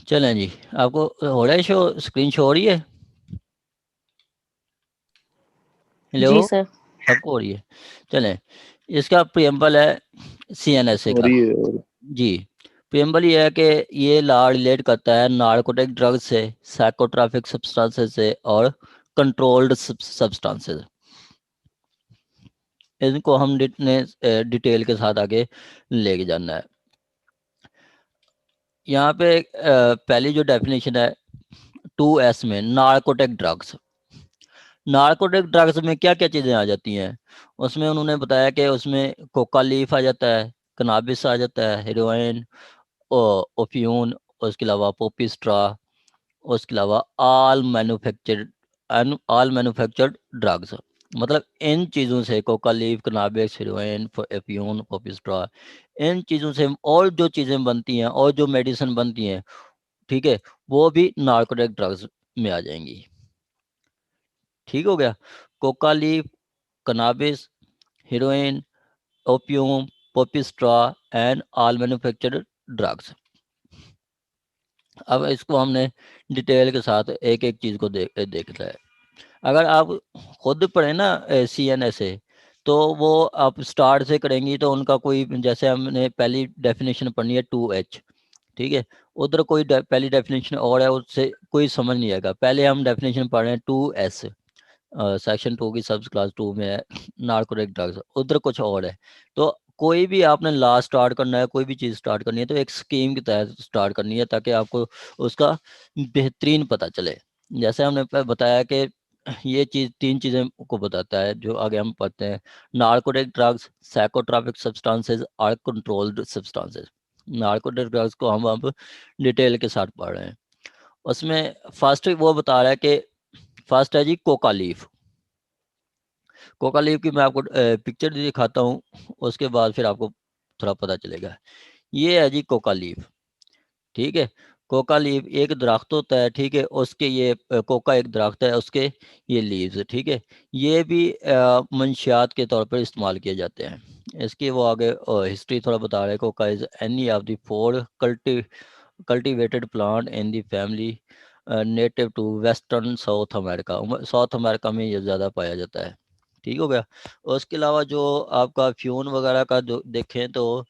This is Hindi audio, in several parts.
चलें जी, आपको हो रहा है शो, स्क्रीन शो हो रही है? हेलो, जी सर। सबको हो रही है। चलें, इसका प्रियम्बल है CNSA हो का। रही है और जी, प्रियम्बल ये है कि ये लॉ रिलेट करता है नार्कोटिक ड्रग से, साइकोट्रॉपिक सब्सटेंसेस से और कंट्रोल्ड सब्सटेंसेस। इनको हम डिटेल के साथ आगे लेके जाना है। यहाँ पे पहली जो डेफिनेशन है 2S में, नार्कोटिक ड्रग्स। नार्कोटिक ड्रग्स में क्या क्या चीज़ें आ जाती हैं? उसमें उन्होंने बताया कि उसमें कोका लीफ आ जाता है, कनाबिस आ जाता है, हेरोइन, ओपियून, उसके अलावा पोपी स्ट्रा, उसके अलावा ऑल मैन्युफैक्चर्ड ड्रग्स। मतलब इन चीज़ों से, coca leaf, cannabis, heroin, opium, poppy straw, इन चीज़ों से और जो चीज़ें बनती हैं और जो मेडिसिन बनती हैं, ठीक है, वो भी नार्कोटिक ड्रग्स में आ जाएंगी। ठीक हो गया। Coca leaf, cannabis, heroin, opium, poppy straw and all manufactured drugs. अब इसको हमने डिटेल के साथ एक एक चीज़ को देखना है। अगर आप खुद पढ़े ना CNSA, तो वो आप स्टार्ट से करेंगी तो उनका कोई, जैसे हमने पहली डेफिनेशन पढ़नी है 2H, ठीक है, उधर कोई पहली डेफिनेशन और है, उससे कोई समझ नहीं आएगा। पहले हम डेफिनेशन पढ़ रहे हैं 2S, सेक्शन 2 की सब क्लास 2 में है, नार्कोटिक ड्रग्स, उधर कुछ और है। तो कोई भी आपने लॉ स्टार्ट करना है, कोई भी चीज़ स्टार्ट करनी है, तो एक स्कीम के तहत स्टार्ट करनी है, ताकि आपको उसका बेहतरीन पता चले। जैसे हमने बताया कि ये चीज़, तीन चीज़ें को बताता है जो आगे हम पढ़ते हैं। नार्कोटिक ड्रग्स, साइकोट्रॉपिक सब्सटेंसेस और कंट्रोल्ड सब्सटेंसेस। नार्कोटिक ड्रग्स को हम अब डिटेल के साथ पढ़ रहे हैं। उसमें फर्स्ट वो बता रहा है कि फर्स्ट है जी कोका लीफ। कोका लीफ की मैं आपको पिक्चर दिखाता हूँ, उसके बाद फिर आपको थोड़ा पता चलेगा। ये है जी कोका लीफ, ठीक है। कोका लीफ एक दरख्त होता है, ठीक है, उसके ये कोका एक दरख्त है, उसके ये लीव्स, ठीक है, ये भी मंशियात के तौर पर इस्तेमाल किए जाते हैं। इसकी वो आगे हिस्ट्री थोड़ा बता रहे हैं। Coca is any of the four cultivated plant in the family native to western South America. South America में ये ज़्यादा पाया जाता है। ठीक हो गया। उसके अलावा जो आपका फ्यून वगैरह का जो देखें तो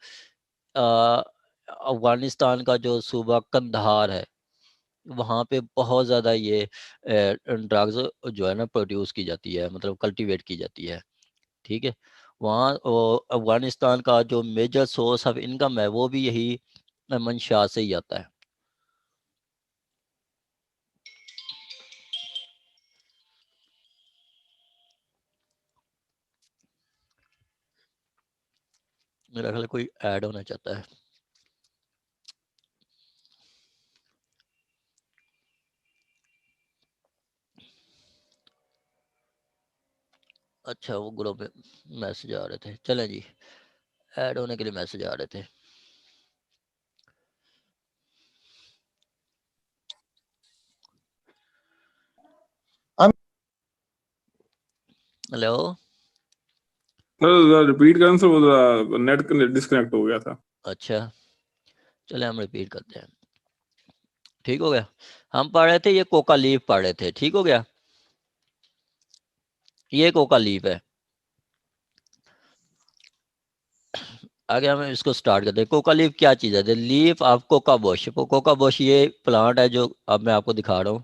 अफगानिस्तान का जो सूबा कंधार है, वहाँ पे बहुत ज़्यादा ये ड्रग्स जो है ना प्रोड्यूस की जाती है, मतलब कल्टीवेट की जाती है। ठीक है, वहाँ अफगानिस्तान का जो मेजर सोर्स ऑफ इनकम है वो भी यही मंशा से ही आता है। मेरा ख्याल है कोई ऐड होना चाहता है। अच्छा, वो ग्रुप में मैसेज आ रहे थे। चलें जी, ऐड होने के लिए मैसेज आ रहे थे। हेलो, रिपीट करने से वो नेट डिस्कनेक्ट हो गया था। अच्छा, चले हम रिपीट करते हैं। ठीक हो गया। हम पढ़ रहे थे, ये कोका लीफ पढ़ रहे थे। ठीक हो गया, ये कोका लीफ है। आगे हम इसको स्टार्ट करते हैं। कोका लीफ क्या चीज़ है? The leaf of coca Bush. Coca Bush ये प्लांट है जो अब मैं आपको दिखा रहा हूँ।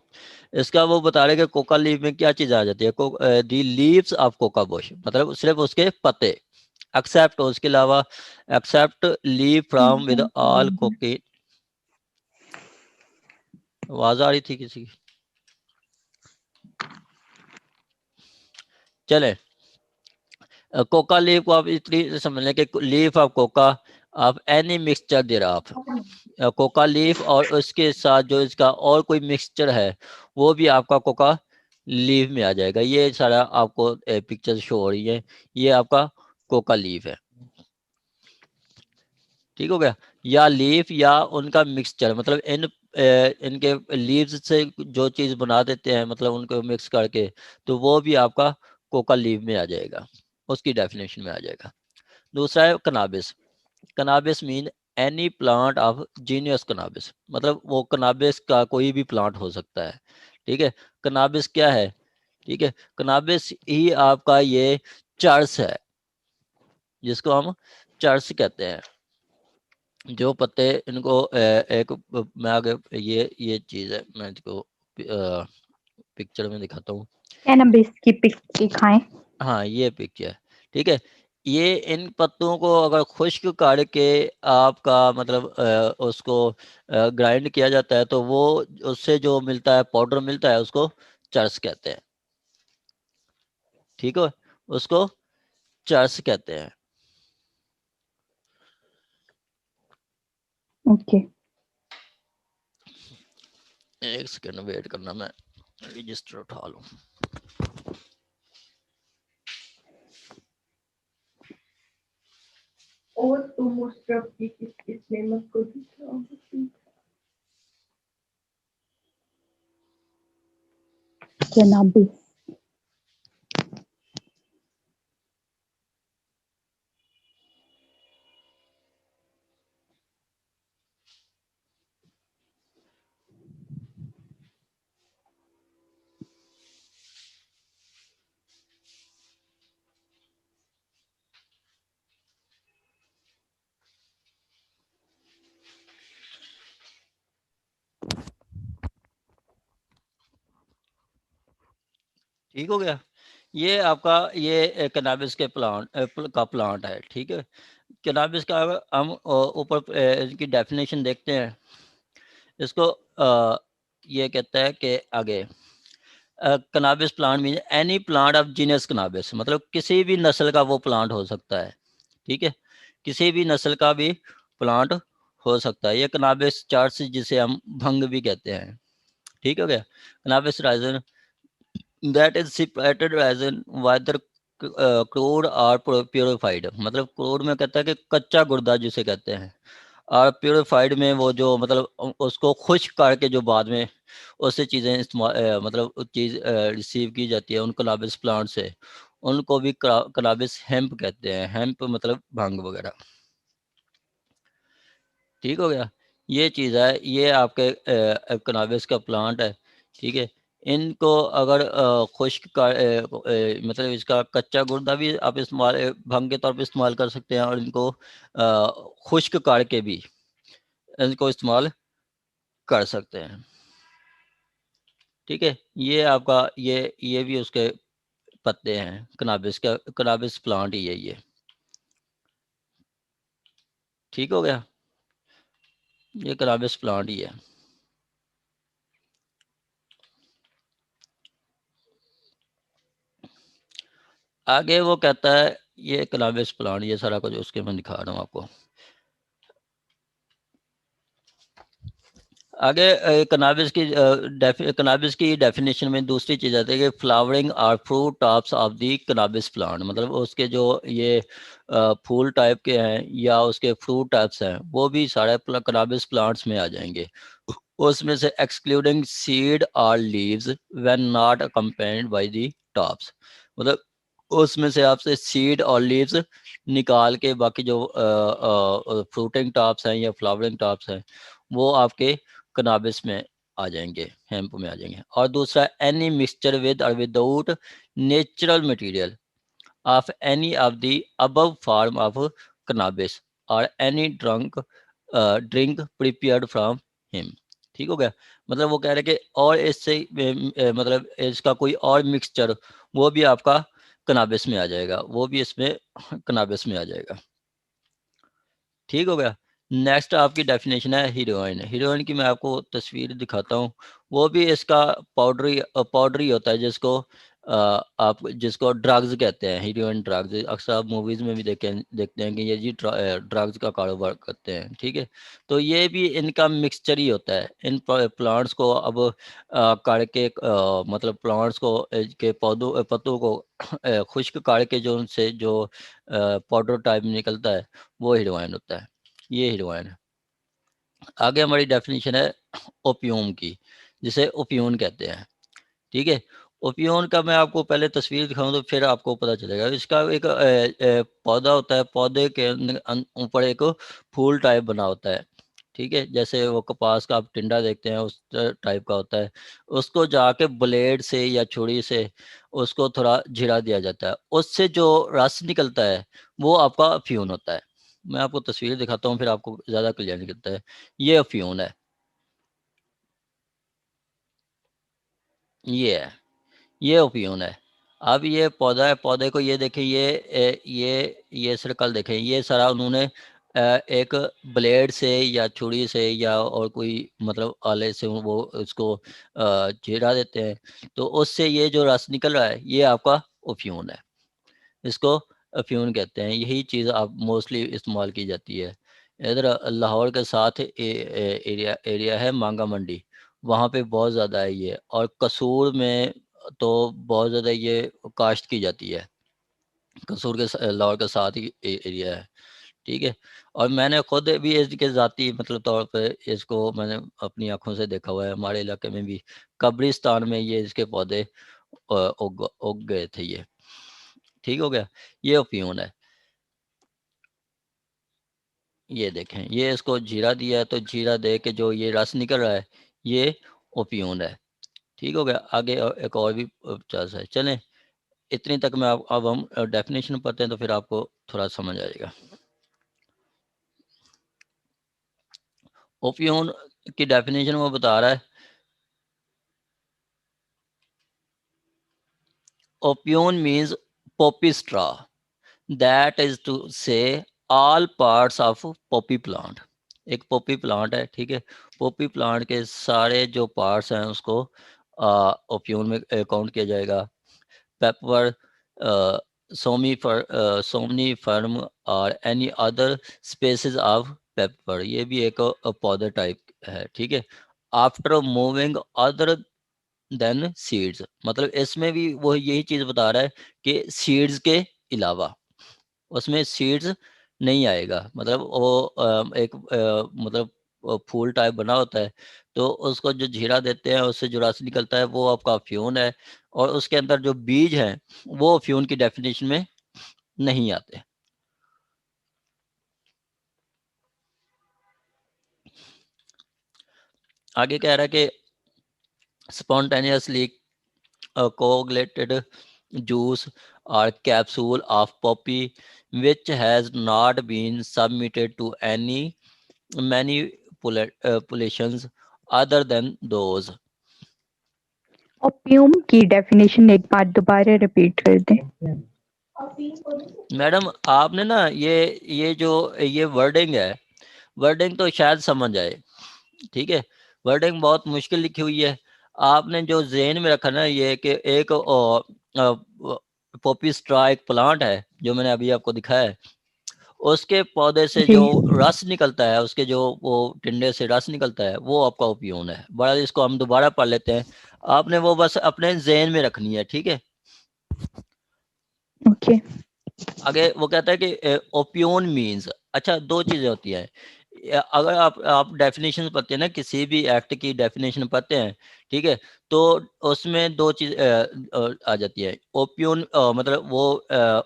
इसका वो बता रहे हैं कि कोका लीफ में क्या चीज़ आ जाती है। The leaves of coca bush, मतलब सिर्फ उसके पत्ते, एक्सेप्ट, उसके अलावा, except leave from with all कोकी। आवाज़ आ रही थी किसी की? चले, कोका लीफ को आप इतनी समझ लें कि leaf of Coca of any mixture there of. Coca leaf और उसके साथ जो इसका और कोई मिक्सचर है वो भी आपका कोका लीफ में आ जाएगा। ये सारा आपको पिक्चर शो हो रही है, ये आपका कोका लीफ है। ठीक हो गया। या लीफ या उनका मिक्सचर, मतलब इनके लीव्स से जो चीज़ बना देते हैं, मतलब उनको मिक्स करके, तो वो भी आपका कोका लीफ में आ जाएगा, उसकी डेफिनेशन में आ जाएगा। दूसरा है cannabis. Cannabis mean any plant of genus cannabis, मतलब वो कनाबिस का कोई भी प्लांट हो सकता है। ठीक है, कनाबिस क्या है? ठीक है, कनाबिस ही आपका ये चर्स है, जिसको हम चर्स कहते हैं। जो पत्ते इनको एक मैं आगे ये चीज है, मैं इसको पिक्चर में दिखाता हूँ। कैनबिस की पिक दिखाएं। हाँ, ये पिक्चर, ठीक है। ये इन पत्तों को अगर खुश्क करके आपका मतलब उसको ग्राइंड किया जाता है तो वो उससे जो मिलता है पाउडर मिलता है उसको चर्स कहते हैं। ठीक है, उसको चर्स कहते हैं। ओके। एक सेकंड वेट करना, मैं रजिस्टर उठा लूं। और तुम उस ट्रक की किस नेमत को दिख रहा हो? कैनबिस। ठीक हो गया। ये आपका ये कैनाबिस के का प्लांट है। ठीक है, कैनाबिस का अगर हम ऊपर इसकी डेफिनेशन देखते हैं, इसको ये कहता है कि आगे cannabis plant mean any plant of genus cannabis, मतलब किसी भी नस्ल का वो प्लांट हो सकता है। ठीक है, किसी भी नस्ल का भी प्लांट हो सकता है। ये कनाबिस चार्ट्स जिसे हम भंग भी कहते हैं। ठीक हो गया। Cannabis resin that is separated resin whether crude और प्योरिफाइड, मतलब क्रूड में कहता है कि कच्चा गुर्दा जिसे कहते हैं, और प्योरिफाइड में वो जो मतलब उसको खुश्क करके जो बाद में उससे चीज़ें इस्तेमाल मतलब चीज़ रिसीव की जाती है उन कनाबिस प्लांट से, उनको भी कनाबिस हेम्प कहते हैं। हेम्प मतलब भांग वगैरह। ठीक हो गया। ये चीज़ है, ये आपके कनाबिस का प्लांट है। ठीक है, इनको अगर खुश्क का मतलब इसका कच्चा गुर्दा भी आप इस्तेमाल भंग के तौर पे इस्तेमाल कर सकते हैं, और इनको खुश्क करके भी इनको इस्तेमाल कर सकते हैं। ठीक है, ये आपका ये भी उसके पत्ते हैं, कनाबिस का, कनाबिस प्लांट ही है ये। ठीक हो गया, ये कनाबिस प्लांट ही है। आगे वो कहता है ये कनाबिस प्लांट, ये सारा कुछ उसके मैं दिखा रहा हूँ आपको। आगे कनाबिस की डेफिनेशन में दूसरी चीज़ आती है कि flowering or fruit tops of the cannabis plant, मतलब उसके जो ये फूल टाइप के हैं या उसके फ्रूट टाइप्स हैं वो भी सारे कनाबिस प्लांट्स में आ जाएंगे, उसमें से एक्सक्लूडिंग सीड और leaves when not accompanied by the tops, मतलब उसमें से आपसे सीड और लीव्स निकाल के बाकी जो फ्रूटिंग टॉप्स हैं या फ्लावरिंग टॉप्स हैं वो आपके कनाबिस में आ जाएंगे, हेम्प में आ जाएंगे। और दूसरा, एनी मिक्सचर विद और without natural material of any of the above form of cannabis और any drink prepared from him. ठीक हो गया, मतलब वो कह रहे हैं कि और इससे मतलब इसका कोई और मिक्सचर वो भी आपका कनाबिस में आ जाएगा, वो भी इसमें कनाबिस में आ जाएगा। ठीक हो गया। नेक्स्ट आपकी डेफिनेशन है हीरोइन। हीरोइन की मैं आपको तस्वीर दिखाता हूँ। वो भी इसका पाउडरी होता है, जिसको आप जिसको ड्रग्स कहते हैं, हीरोइन ड्रग्स। अक्सर आप मूवीज़ में भी देखते हैं कि ये जी ड्रग्स का कारोबार करते हैं। ठीक है, तो ये भी इनका मिक्सचर ही होता है। इन प्लांट्स को अब काट के मतलब प्लांट्स को के पत्तों को खुश्क काट के जो उनसे जो पाउडर टाइप निकलता है वो हीरोइन होता है। ये हीरोइन है। आगे हमारी डेफिनेशन है ओपियम की, जिसे ओपियन कहते हैं। ठीक है, ओपियोन का मैं आपको पहले तस्वीर दिखाऊं तो फिर आपको पता चलेगा। इसका एक पौधा होता है, पौधे के ऊपर एक फूल टाइप बना होता है, ठीक है, जैसे वो कपास का आप टिंडा देखते हैं उस टाइप का होता है। उसको जाके ब्लेड से या छुरी से उसको थोड़ा झिरा दिया जाता है, उससे जो रस निकलता है वो आपका अफ्यून होता है। मैं आपको तस्वीर दिखाता हूँ फिर आपको ज़्यादा क्लियर निकलता है। ये अफ्यून है, ये है, ये ओपियन है। अब ये पौधा है, पौधे को ये देखें, ये सर्कल देखें, ये सारा उन्होंने एक ब्लेड से या छुरी से या और कोई मतलब आले से वो इसको चीरा देते हैं, तो उससे ये जो रस निकल रहा है ये आपका ओपियन है। इसको अफ्यून कहते हैं। यही चीज़ आप मोस्टली इस्तेमाल की जाती है। इधर लाहौर के साथ एरिया है मांगा मंडी, वहाँ पे बहुत ज़्यादा है ये, और कसूर में तो बहुत ज़्यादा ये काश्त की जाती है। कसूर के लाहौर के साथ ही एरिया है, ठीक है। और मैंने खुद भी इसके ज़ाती मतलब तौर पे इसको मैंने अपनी आंखों से देखा हुआ है। हमारे इलाके में भी कब्रिस्तान में ये इसके पौधे उग गए थे ये, ठीक हो गया। ये अफ्यून है, ये देखें, ये इसको जीरा दिया है तो जीरा दे के जो ये रस निकल रहा है ये ओपियन है, ठीक हो गया। आगे एक और भी चांस है। चलें, इतनी तक मैं अब हम डेफिनेशन पढ़ते हैं तो फिर आपको थोड़ा समझ आएगा। ओपियन की डेफिनेशन वो बता रहा है, ओपियन means poppy straw, that is to say all parts of poppy plant। एक पोपी प्लांट है, ठीक है, पोपी प्लांट के सारे जो पार्ट्स हैं उसको ओपियन में काउंट किया जाएगा। पेपर, सोमनीफर्म और any other species of Papaver, ये भी एक पौधा टाइप है, ठीक है। After moving other than seeds, मतलब इसमें भी वो यही चीज़ बता रहा है कि सीड्स के अलावा उसमें सीड्स नहीं आएगा। मतलब वो एक मतलब फूल टाइप बना होता है, तो उसको जो जीरा देते हैं उससे जो रस निकलता है वो आपका फ्यून है, और उसके अंदर जो बीज हैं वो फ्यून की डेफिनेशन में नहीं आते। आगे कह रहा है कि spontaneously coagulated juice or capsule of poppy which has not been submitted to any manipulations other than those। Opium की डेफिनेशन एक बार दोबारा रिपीट कर दें। मैडम आपने ना ये जो ये वर्डिंग है, वर्डिंग तो शायद समझ आए, ठीक है। वर्डिंग बहुत मुश्किल लिखी हुई है। आपने जो ज़हन में रखा ना ये कि एक पॉपी स्ट्रा एक प्लांट है जो मैंने अभी आपको दिखाया है, उसके पौधे से जी जो रस निकलता है, उसके जो वो टिंडे से रस निकलता है वो आपका ओपियन है। बड़ा इसको हम दोबारा पढ़ लेते हैं, आपने वो बस अपने ज़हन में रखनी है, ठीक है। ओके। आगे वो कहता है कि ओपियन मीन्स, अच्छा दो चीज़ें होती हैं। अगर आप डेफिनेशन पढ़ते हैं ना, किसी भी एक्ट की डेफिनेशन पढ़ते हैं, ठीक है, तो उसमें दो चीज़ आ जाती है। ओपियन मतलब वो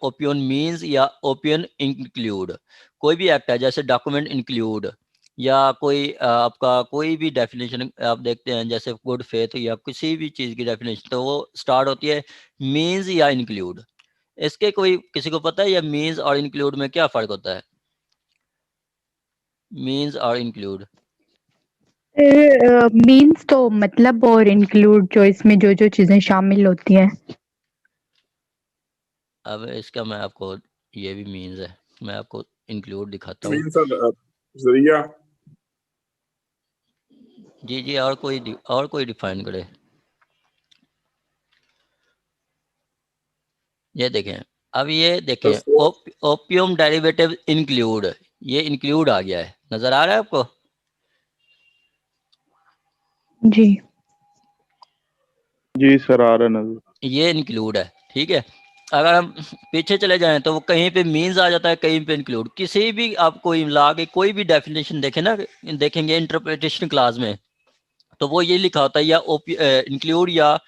ओपियन मीन्स या ओपियन इंक्लूड, कोई भी एक्ट है जैसे डॉक्यूमेंट इंक्लूड या कोई आपका कोई भी डेफिनेशन आप देखते हैं जैसे गुड फेथ या किसी भी चीज़ की डेफिनेशन, तो वो स्टार्ट होती है मीन्स या इंक्लूड। इसके कोई किसी को पता है या मीन्स और इंक्लूड में क्या फ़र्क होता है? मीन्स और इंक्लूड, मीन्स तो मतलब, और इंक्लूड जो इसमें जो जो चीजें शामिल होती हैं। अब इसका मैं आपको, ये भी मीन्स है, मैं आपको इंक्लूड दिखाता हूँ। मीन्स जरिया। जी जी, और कोई डिफाइन करे। ये देखें, अब ये देखें, ओपियम डेरिवेटिव इंक्लूड, ये इंक्लूड आ गया है, नजर आ रहा है आपको? जी जी सर, आ रहा नजर। ये इंक्लूड है, ठीक है। अगर हम पीछे चले जाएं तो वो कहीं पे मीन्स आ जाता है, कहीं पे इंक्लूड। किसी भी आप कोई ला के कोई भी डेफिनेशन देखें ना, देखेंगे इंटरप्रिटेशन क्लास में, तो वो ये लिखा होता है या इंक्लूड या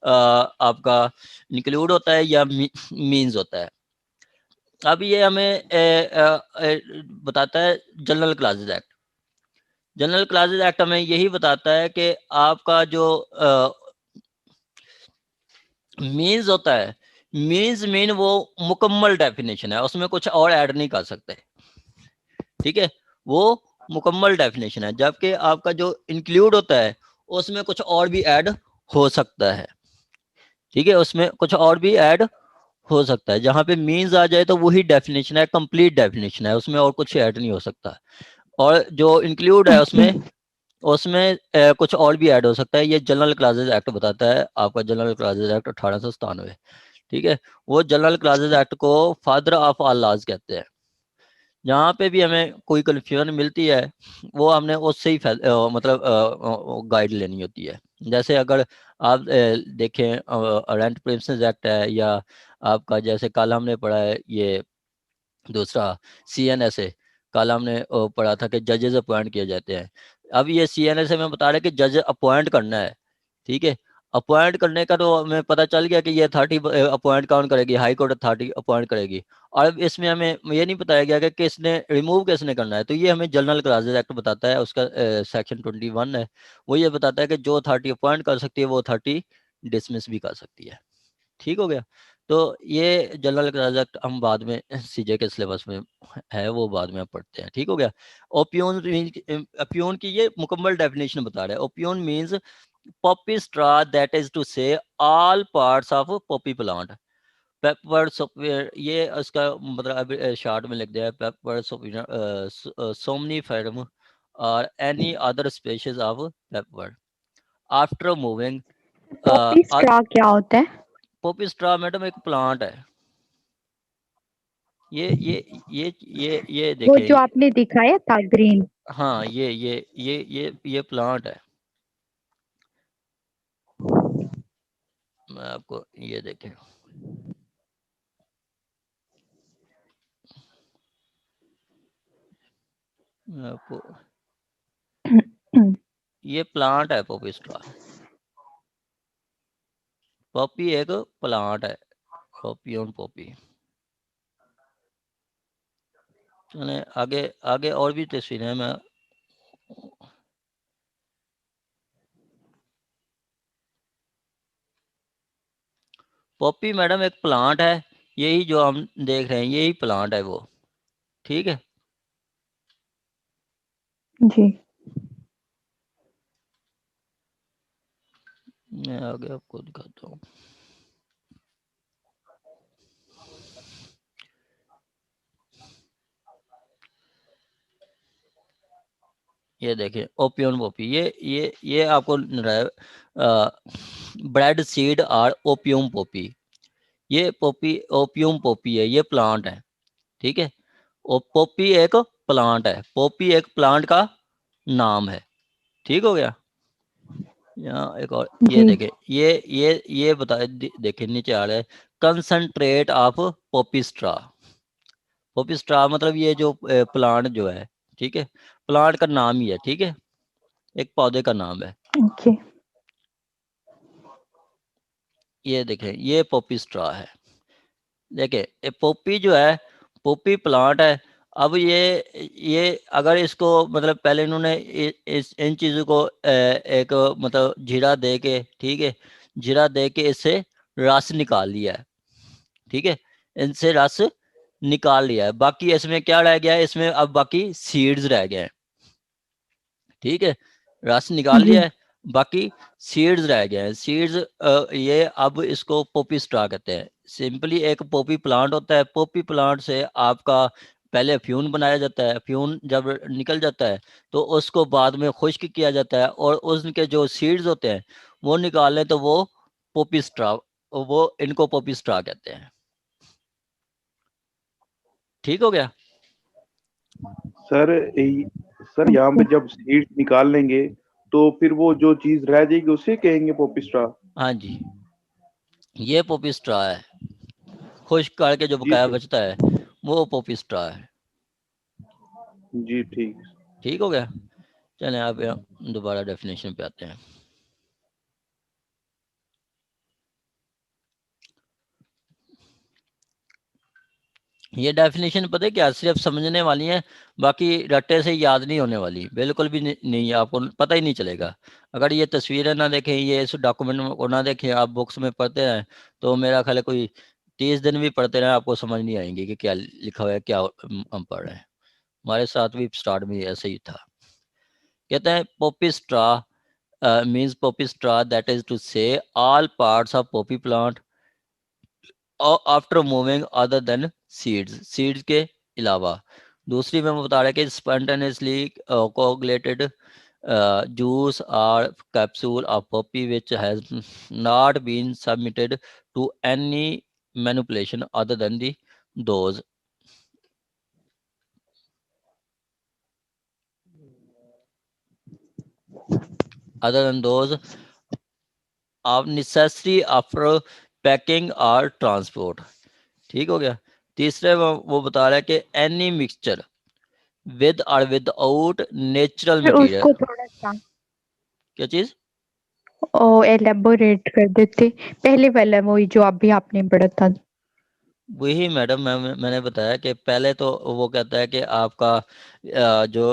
आपका इंक्लूड होता है या मीन्स होता है। अब ये हमें बताता है general classes act. General classes act हमें यही बताता है कि आपका जो मीन्स होता है, मीन्स मीन वो मुकम्मल डेफिनेशन है, उसमें कुछ और ऐड नहीं कर सकते, ठीक है, वो मुकम्मल डेफिनेशन है। जबकि आपका जो इंक्लूड होता है उसमें कुछ और भी ऐड हो सकता है, ठीक है, उसमें कुछ और भी ऐड हो सकता है। जहाँ पे मीन्स आ जाए तो वही डेफिनेशन है, कंप्लीट डेफिनेशन है, उसमें और कुछ ऐड नहीं हो सकता। और जो इंक्लूड है ओके। उसमें कुछ और भी ऐड हो सकता है। ये जनरल क्लासेस एक्ट बताता है आपका, जनरल क्लासेस एक्ट 1897, ठीक है। वो जनरल क्लासेस एक्ट को फादर ऑफ ऑल लॉज कहते हैं। जहाँ पे भी हमें कोई कन्फ्यूजन मिलती है वो हमने उससे ही मतलब गाइड लेनी होती है। जैसे अगर आप देखें रेंट प्रिंसेस एक्ट है, या आपका जैसे कल हमने पढ़ा है ये दूसरा CNSA, कल हमने पढ़ा था कि जजेस अपॉइंट किए जाते हैं। अब ये CNSA में बता रहे हैं कि जज अपॉइंट करना है, ठीक है। अपॉइंट करने का तो हमें पता चल गया कि ये 30 अपॉइंट कौन करेगी, हाई कोर्ट 30 अपॉइंट करेगी। और अब इसमें हमें ये नहीं बताया गया कि किसने रिमूव किसने करना है। तो ये हमें जनरल क्लासेस एक्ट बताता है, उसका सेक्शन 21 है, वो ये बताता है कि जो 30 अपॉइंट कर सकती है वो 30 डिसमिस भी कर सकती है, ठीक हो गया। तो ये जनरल क्लासेस एक्ट हम बाद में CJ के सिलेबस में है, वो बाद में आप पढ़ते हैं, ठीक हो गया। ओपियन ओपियन की ये मुकम्मल डेफिनेशन बता रहा है। ओपियन means poppy straw, that is to say all parts of poppy plant. Peppers of ये उसका मतलब अभी शॉर्ट में लिख दिया है, peppers of somniferum or any other species of pepper after moving Poppy straw क्या होता है? poppy straw मैडम एक प्लांट है। ये वो जो देखें, आपने दिखाया था ग्रीन। हाँ ये प्लांट है। मैं आपको ये देखें, मैं आपको ये प्लांट है पॉपी स्ट्रॉ। पॉपी एक प्लांट है, ओपियन पॉपी। चले आगे, आगे और भी तस्वीरें मैं पॉपी मैडम एक प्लांट है, यही जो हम देख रहे हैं यही प्लांट है वो, ठीक है। जी। मैं आगे आपको दिखाता हूँ। ये देखिए ओपियन पॉपी, ये आपको ब्रेड सीड और ओपियम पॉपी, ये पॉपी ओपियम पॉपी है, ये प्लांट है, ठीक है। और पॉपी एक प्लांट है, पॉपी एक प्लांट का नाम है, ठीक हो गया। यहाँ एक और ये जी। देखे, ये बता देखिए नीचे आ रहा है concentrate of Poppy straw. Poppy straw मतलब ये जो प्लांट जो है, ठीक है, प्लांट का नाम ही है, ठीक है, एक पौधे का नाम है। ओके। ये देखें ये पॉपी स्ट्रा है, देखे ये पॉपी जो है, पॉपी प्लांट है। अब ये अगर इसको मतलब पहले इन्होंने इन चीज़ों को एक मतलब जीरा दे के, ठीक है, जीरा दे के इससे रस निकाल लिया है, ठीक है, इनसे रस निकाल लिया है। बाकी इसमें क्या रह गया है, इसमें अब बाकी सीड्स रह गए हैं, ठीक है, रस निकाल जी। लिया है, बाकी सीड्स रह गए हैं। सीड्स ये अब इसको पॉपी स्ट्रा कहते हैं। सिंपली एक पॉपी प्लांट होता है, पॉपी प्लांट से आपका पहले फ्यून बनाया जाता है, फ्यून जब निकल जाता है तो उसको बाद में खुश्क किया जाता है, और उसके जो सीड्स होते हैं वो निकाल लें तो वो पॉपी स्ट्रा, वो इनको पॉपी स्ट्रा कहते हैं, ठीक हो गया। सर सर यहाँ पे जब सीड्स निकाल लेंगे तो फिर वो जो चीज रह जाएगी उसे कहेंगे पोपिस्ट्रा। हाँ जी, ये पॉपी स्ट्रा है, खुश्क करके जो जी बकाया सर। बचता है वो पॉपी स्ट्रा है, जी ठीक। ठीक हो गया। चलें आप यहाँ दोबारा डेफिनेशन पे आते हैं। ये डेफिनेशन पता है क्या, सिर्फ समझने वाली है, बाकी रट्टे से याद नहीं होने वाली, बिल्कुल भी नहीं, आपको पता ही नहीं चलेगा। अगर ये तस्वीरें ना देखें, ये इस डॉक्यूमेंट को ना देखें, आप बुक्स में पढ़ते हैं, तो मेरा ख्याल है कोई 30 दिन भी पढ़ते रहे आपको समझ नहीं आएंगे कि क्या लिखा हुआ है, क्या हम पढ़ रहे हैं। हमारे साथ भी स्टार्ट में ऐसे ही था। कहते हैं poppy straw means poppy straw, that is to say all parts of poppy plant after moving other than seeds के अलावा। दूसरी में वो बता रहा है कि स्पॉन्टेनियसली कोagulated juice or capsule of poppy which has not been submitted to any manipulation other than the dose of necessary after packing or transport। ठीक हो गया। तीसरे वो बता रहा है कि एनी मिक्सचर विद और विदाउट नेचुरल फिर मटेरियल। उसको थोड़ा सा क्या चीज? एलेबोरेट कर देते, पहले वाला वही जो अभी आपने पढ़ा था। वही मैडम, मैंने बताया कि पहले तो वो कहता है कि आपका जो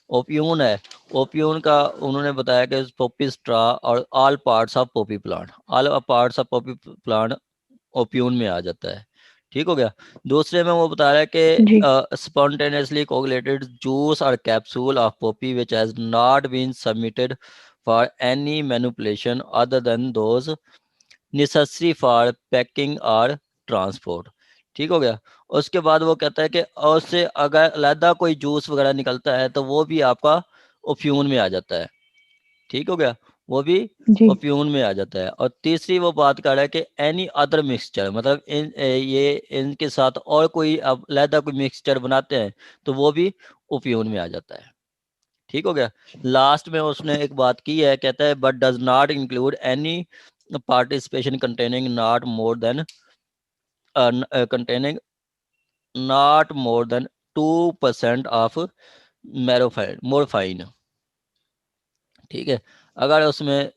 ओपियून है, ओपियून का उन्होंने बताया कि पोपी स्ट्रा और all parts of poppy plant, all parts of poppy plant opium में आ जाता है। ठीक हो गया। दूसरे में वो बता रहा है कि स्पॉन्टेनियसली कोagulated जूस और capsule of poppy which has not been submitted for any manipulation other than those necessary for packing और ट्रांसपोर्ट। ठीक हो गया। उसके बाद वो कहता है कि उससे अगर अलहदा कोई जूस वगैरह निकलता है तो वो भी आपका ओफ्यून में आ जाता है। ठीक हो गया, वो भी जी। ओफ्यून में आ जाता है। और तीसरी वो बात कर रहा है कि एनी अदर मिक्सचर, मतलब ये इनके साथ और कोई आप अलहदा कोई मिक्सचर बनाते हैं तो वो भी ओफ्यून में आ जाता है। ठीक हो गया। लास्ट में उसने एक बात की है, कहता है but does not include any participation containing not more than containing not more than 2% of मोरफाइन। ठीक है। अगर उसमें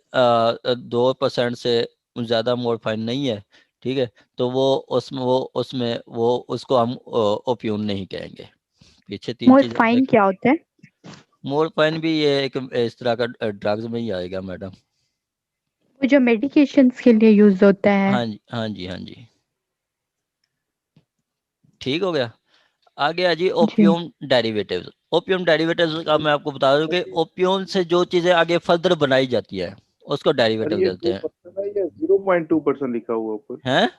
2% से ज़्यादा मोरफाइन नहीं है, ठीक है, तो वो उसको हम ओपियून नहीं कहेंगे। पीछे 3 चीज़ें मोर्फाइन क्या होता है? मोरफाइन भी ये एक इस तरह का ड्रग्स में ही आएगा मैडम। वो जो मेडिकेशंस के लिए यूज होता है। हाँ जी, हाँ जी, हाँ जी। ठीक हो गया। आगे आ जी ओपियम डेरिवेटिव्स। ओपियम डेरिवेटिव्स का मैं आपको बता दूं कि ओपियम से जो चीजें आगे फर्दर बनाई जाती है उसको सर डेरिवेटिव ये कहते हैं। 2% है या 0.2% लिखा हुआ ऊपर? हैं?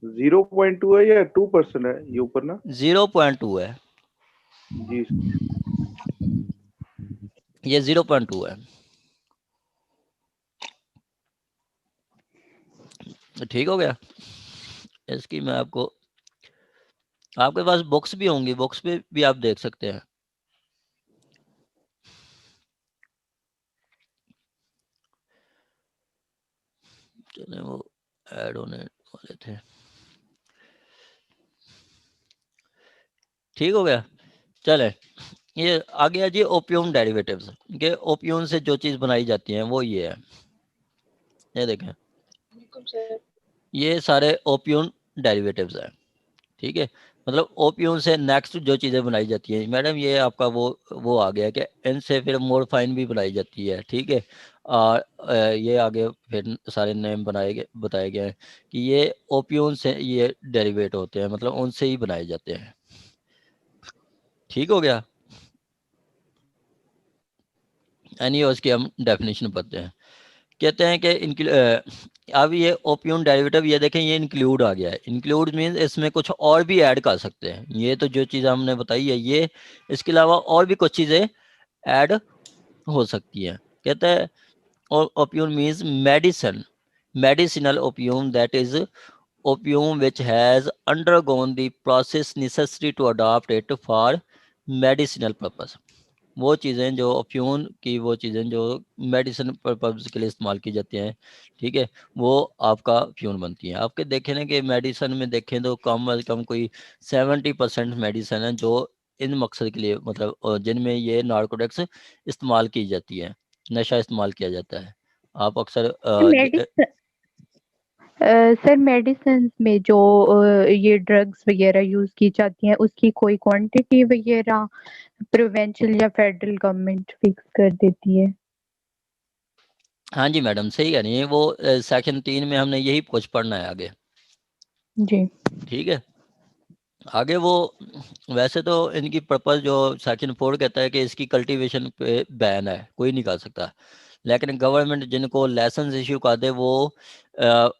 0.2 है या 2% है ये ऊपर ना? 0.2 है, जी ये 0.2 है। ठीक हो गया। इसकी मैं आपको, आपके पास बुक्स भी होंगी, बुक्स पे भी आप देख सकते हैं। चले वो ऐड होने वाले थे। ठीक हो गया। चले ये आगे आ जी ओपियम डेरिवेटिव्स के। ओपियम से जो चीज बनाई जाती है वो ये है, ये देखें, ये सारे ओपियम डेरिवेटिव्स हैं। ठीक है। मतलब ओपियम से नेक्स्ट जो चीज़ें बनाई जाती हैं मैडम, ये आपका वो आ गया कि इनसे फिर मोरफाइन भी बनाई जाती है। ठीक है। और ये आगे फिर सारे नेम बताए गए हैं कि ये ओपियम से ये डेरिवेट होते हैं, मतलब उनसे ही बनाए जाते हैं। ठीक हो गया। यानी उसकी हम डेफिनेशन पढ़ते हैं। कहते हैं कि अब ये ओपियम डेरिवेटिव, ये देखें, ये इंक्लूड आ गया है। इंक्लूड मीन्स इसमें कुछ और भी ऐड कर सकते हैं। ये तो जो चीज़ हमने बताई है ये, इसके अलावा और भी कुछ चीज़ें ऐड हो सकती हैं। कहते हैं opium means medicinal opium, that is opium which has undergone the process necessary to adopt it for medicinal purpose. वो चीज़ें जो अफ्यून की, वो चीज़ें जो मेडिसिन पर्पज के लिए इस्तेमाल की जाती हैं, ठीक है, वो आपका अफ्यून बनती हैं। आपके देखें ना कि मेडिसिन में देखें तो कम अज़ कम कोई 70% मेडिसिन है जो इन मकसद के लिए, मतलब जिनमें ये नार्कोटिक्स इस्तेमाल की जाती है, नशा इस्तेमाल किया जाता है। आप अक्सर सर मेडिसिन में जो ये ड्रग्स वगैरह यूज की जाती हैं उसकी कोई क्वांटिटी वगैरह प्रोविंशियल या फेडरल गवर्नमेंट फिक्स कर देती है? हाँ जी मैडम, सही कह रही है। वो सेक्शन 3 में हमने यही कुछ पढ़ना है आगे। जी ठीक है, आगे वो वैसे तो इनकी पर्पस जो सेक्शन 4 कहता है कि इसकी कल्टीवेशन पे बैन है, कोई नहीं कर सकता। लेकिन गवर्नमेंट जिनको लाइसेंस इशू कर दे वो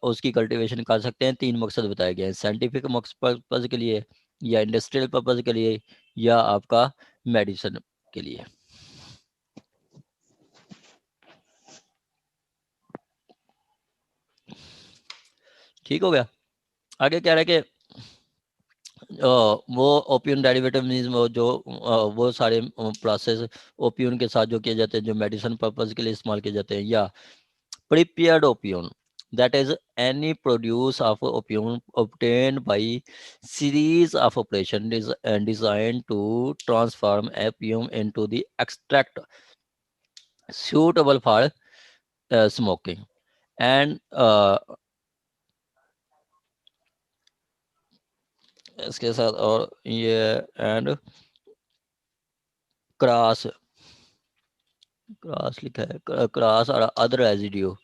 उसकी कल्टीवेशन कर सकते हैं। 3 मकसद बताए गए हैं, साइंटिफिक पर्पज के लिए, या इंडस्ट्रियल पर्पज के लिए, या आपका मेडिसिन के लिए। ठीक हो गया। आगे कह रहे हैं कि वो ओपियम डेरिवेटिव मीन्स वो जो वो सारे प्रोसेस ओपियम के साथ जो किए जाते हैं जो मेडिसिन पर्पज के लिए इस्तेमाल किए जाते हैं, या prepared opium, that is any produce of opium obtained by series of operation designed to transform opium into the extract suitable for smoking, and इसके साथ और ये एंड क्रॉस लिखा है, क्रॉस और other residue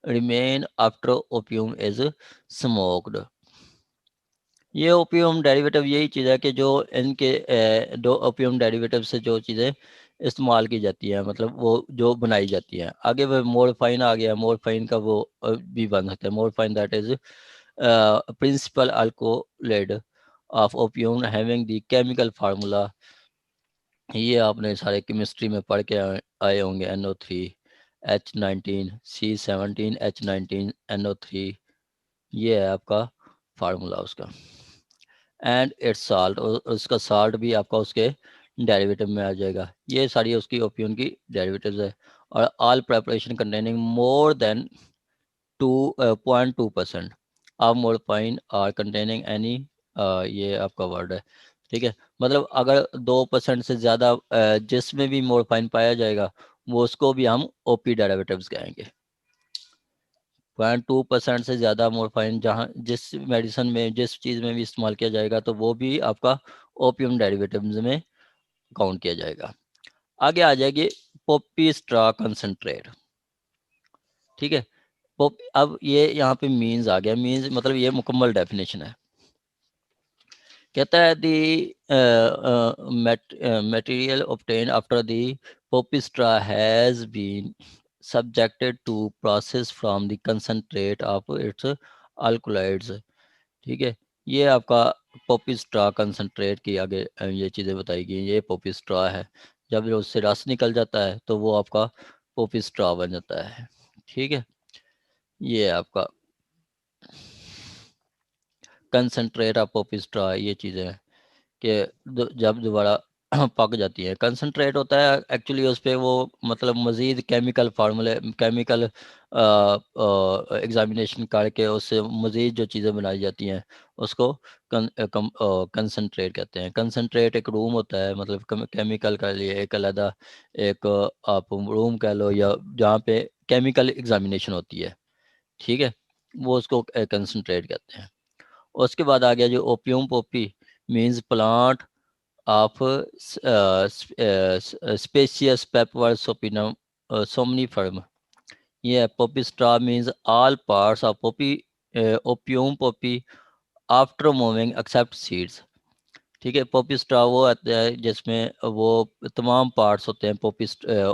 remain after opium is smoked. ये ओपियम डेरिवेटिव यही चीज़ है कि जो इनके दो ओपियम डेरिवेटिव से जो चीज़ें इस्तेमाल की जाती हैं, मतलब वो जो बनाई जाती हैं। आगे वो मोरफाइन आ गया, मोरफाइन का वो भी बन सकता है। Morphine that is principal alkaloid of opium having the chemical formula, ये आपने सारे केमिस्ट्री में पढ़ के आए होंगे। NO3 H19 C17 H19 NO3, ये है आपका फार्मूला उसका। एंड इट्स साल्ट, और उसका साल्ट भी आपका उसके डेरिवेटिव में आ जाएगा। ये सारी उसकी ओपियम की डेरिवेटिव्स है। और all preparation containing more than 2.2% of morphine or containing any, ये आपका वर्ड है। ठीक है, मतलब अगर 2% से ज़्यादा जिसमें भी मोरफाइन पाया जाएगा वो उसको भी हम ओपी डेरिवेटिव्स कहेंगे। 0.2% से ज़्यादा मोरफाइन जहाँ जिस मेडिसिन में जिस चीज़ में भी इस्तेमाल किया जाएगा तो वो भी आपका ओपियम डेरिवेटिव्स में काउंट किया जाएगा। आगे आ जाएगी पोपी स्ट्रा कंसंट्रेट। ठीक है, अब ये यहाँ पे मीन्स आ गया। मीन्स मतलब ये मुकम्मल डेफिनेशन है। कहता है the material obtain after the poppy straw has been subjected to process from the concentrate of its alkaloids। ठीक है, ये आपका पोपी स्ट्रा कंसनट्रेट की आगे ये चीज़ें बताई गई। ये पोपी स्ट्रा है, जब उससे रस निकल जाता है तो वो आपका पोपी स्ट्रा बन जाता है। ठीक है, ये आपका कंसनट्रेट ऑफ पोपी स्ट्रा, ये चीज़ें हैं कि जब दोबारा पक जाती है। कंसनट्रेट होता है एक्चुअली उस पर वो मतलब मज़ीद केमिकल फार्मूले, केमिकल एग्जामिनेशन करके उससे मज़ीद जो चीज़ें बनाई जाती हैं उसको कंसनट्रेट कहते हैं। कंसनट्रेट एक रूम होता है, मतलब केमिकल का लिए एक अलग एक आप रूम कह लो, या जहाँ पे केमिकल एग्जामिनेशन होती है। ठीक है, वो उसको कंसनट्रेट कहते हैं। उसके बाद आ गया जो opium Poppy means plant of Species Papaver Sopinum somniferum. Yeah, poppy straw means all parts of poppy opium poppy after moving except seeds। ठीक है, पोपी स्ट्रा वो आता है जिसमें वो तमाम पार्ट्स होते हैं पोपी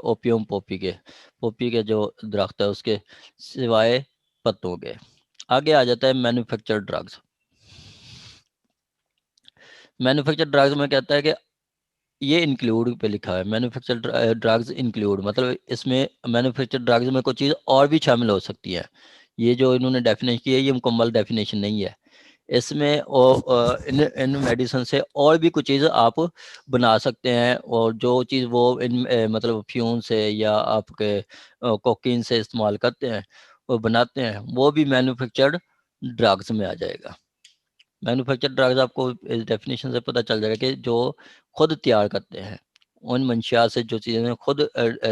ओपियम पोपी के जो दरख्त है उसके सिवाय पत्तों के। आगे आ जाता है मैन्युफैक्चर्ड ड्रग्स। मैन्युफैक्चर्ड ड्रग्स में कहता है कि ये इंक्लूड पे लिखा है, मैन्युफैक्चर्ड ड्रग्स इंक्लूड, मतलब इसमें मैन्युफैक्चर्ड ड्रग्स में कोई चीज़ और भी शामिल हो सकती है। ये जो इन्होंने डेफिनेशन की है ये मुकम्मल डेफिनेशन नहीं है। इसमें और इन मेडिसिन से और भी कुछ चीज़ आप बना सकते हैं, और जो चीज़ वो इन मतलब फ्यून से या आपके कोकीन से इस्तेमाल करते हैं वो बनाते हैं, वो भी मैन्युफैक्चर्ड ड्रग्स में आ जाएगा। मैन्युफैक्चर्ड ड्रग्स आपको इस डेफिनेशन से पता चल जाएगा कि जो खुद तैयार करते हैं उन मंशियात से जो चीज़ें खुद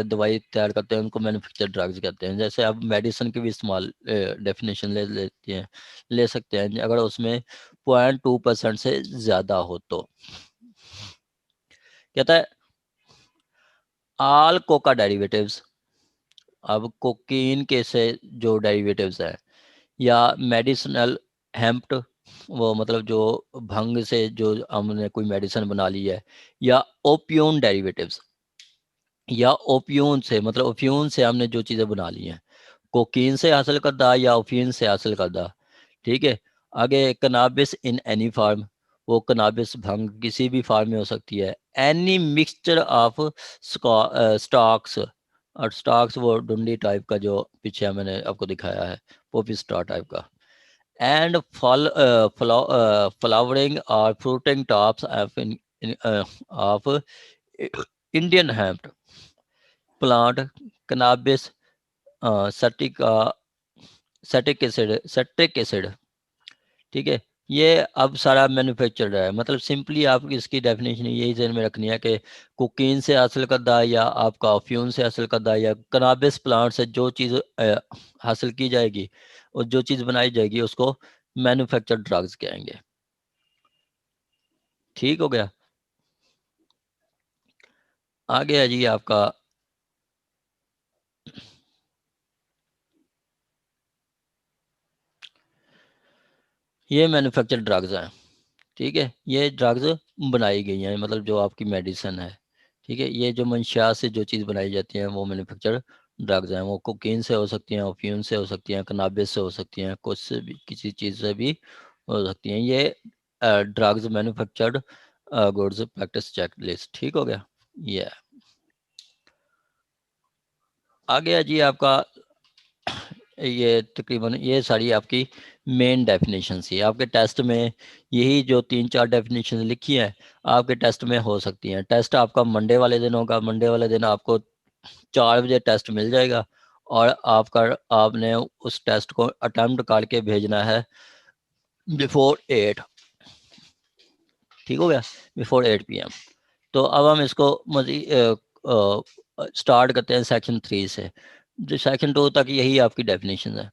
दवाई तैयार करते हैं उनको मैन्युफैक्चर ड्रग्स कहते हैं। जैसे आप मेडिसिन की भी इस्तेमाल डेफिनेशन ले सकते हैं अगर उसमें 0.2% से ज़्यादा हो तो। कहता है ऑल कोका डेरिवेटिव्स, अब कोकीन के से जो डेरिवेटिव्स हैं या मेडिसिनल हेम्प्ट, वो मतलब जो भंग से जो हमने कोई मेडिसिन बना ली है, या ओपियम डेरिवेटिव्स, या ओपियम से मतलब ओपियम से हमने जो चीज़ें बना ली हैं, कोकीन से हासिल करदा या ओपियम से हासिल करदा। ठीक है, आगे कनाबिस इन एनी फार्म, वो कनाबिस भंग किसी भी फार्म में हो सकती है। एनी मिक्सचर ऑफ स्टॉक्स, और स्टॉक्स वो डुंडी टाइप का जो पीछे मैंने आपको दिखाया है, पोपी स्टार टाइप का। एंड फ्लावरिंग और fruiting tops of Indian hemp plant cannabis, acetic acid. ठीक है, ये अब सारा मैन्युफैक्चर है। मतलब सिंपली आप इसकी डेफिनेशन यही ध्यान में रखनी है कि कोकीन से हासिल करदा या आपका अफ्यून से हासिल करदा या कनाबिस प्लांट से जो चीज़ हासिल की जाएगी और जो चीज़ बनाई जाएगी उसको मैन्युफैक्चर ड्रग्स कहेंगे। ठीक हो गया। आगे है जी आपका ये मैन्युफैक्चर ड्रग्स हैं। ठीक है, ये ड्रग्स बनाई गई हैं, मतलब जो आपकी मेडिसिन है। ठीक है, ये जो मंशियात से जो चीज़ बनाई जाती हैं वो मैन्युफैक्चर ड्रग्स हैं। वो कोकीन से हो सकती हैं, ओपियम से हो सकती हैं, कनाबिस से हो सकती हैं, कुछ से भी किसी चीज़ से भी हो सकती हैं। ये drugs manufactured goods practice check list. ठीक हो गया। ये आगे है जी आपका ये तकरीबन ये सारी आपकी मेन डेफिनेशन थी। आपके टेस्ट में यही जो 3-4 डेफिनेशन लिखी हैं आपके टेस्ट में हो सकती हैं। टेस्ट आपका मंडे वाले दिन होगा। मंडे वाले दिन आपको 4 बजे टेस्ट मिल जाएगा और आपने उस टेस्ट को अटेम्प्ट करके भेजना है बिफोर 8। ठीक हो गया, बिफोर 8 PM। तो अब हम इसको स्टार्ट करते हैं सेक्शन 3 से। जो सेक्शन 2 तक यही आपकी डेफिनेशन है।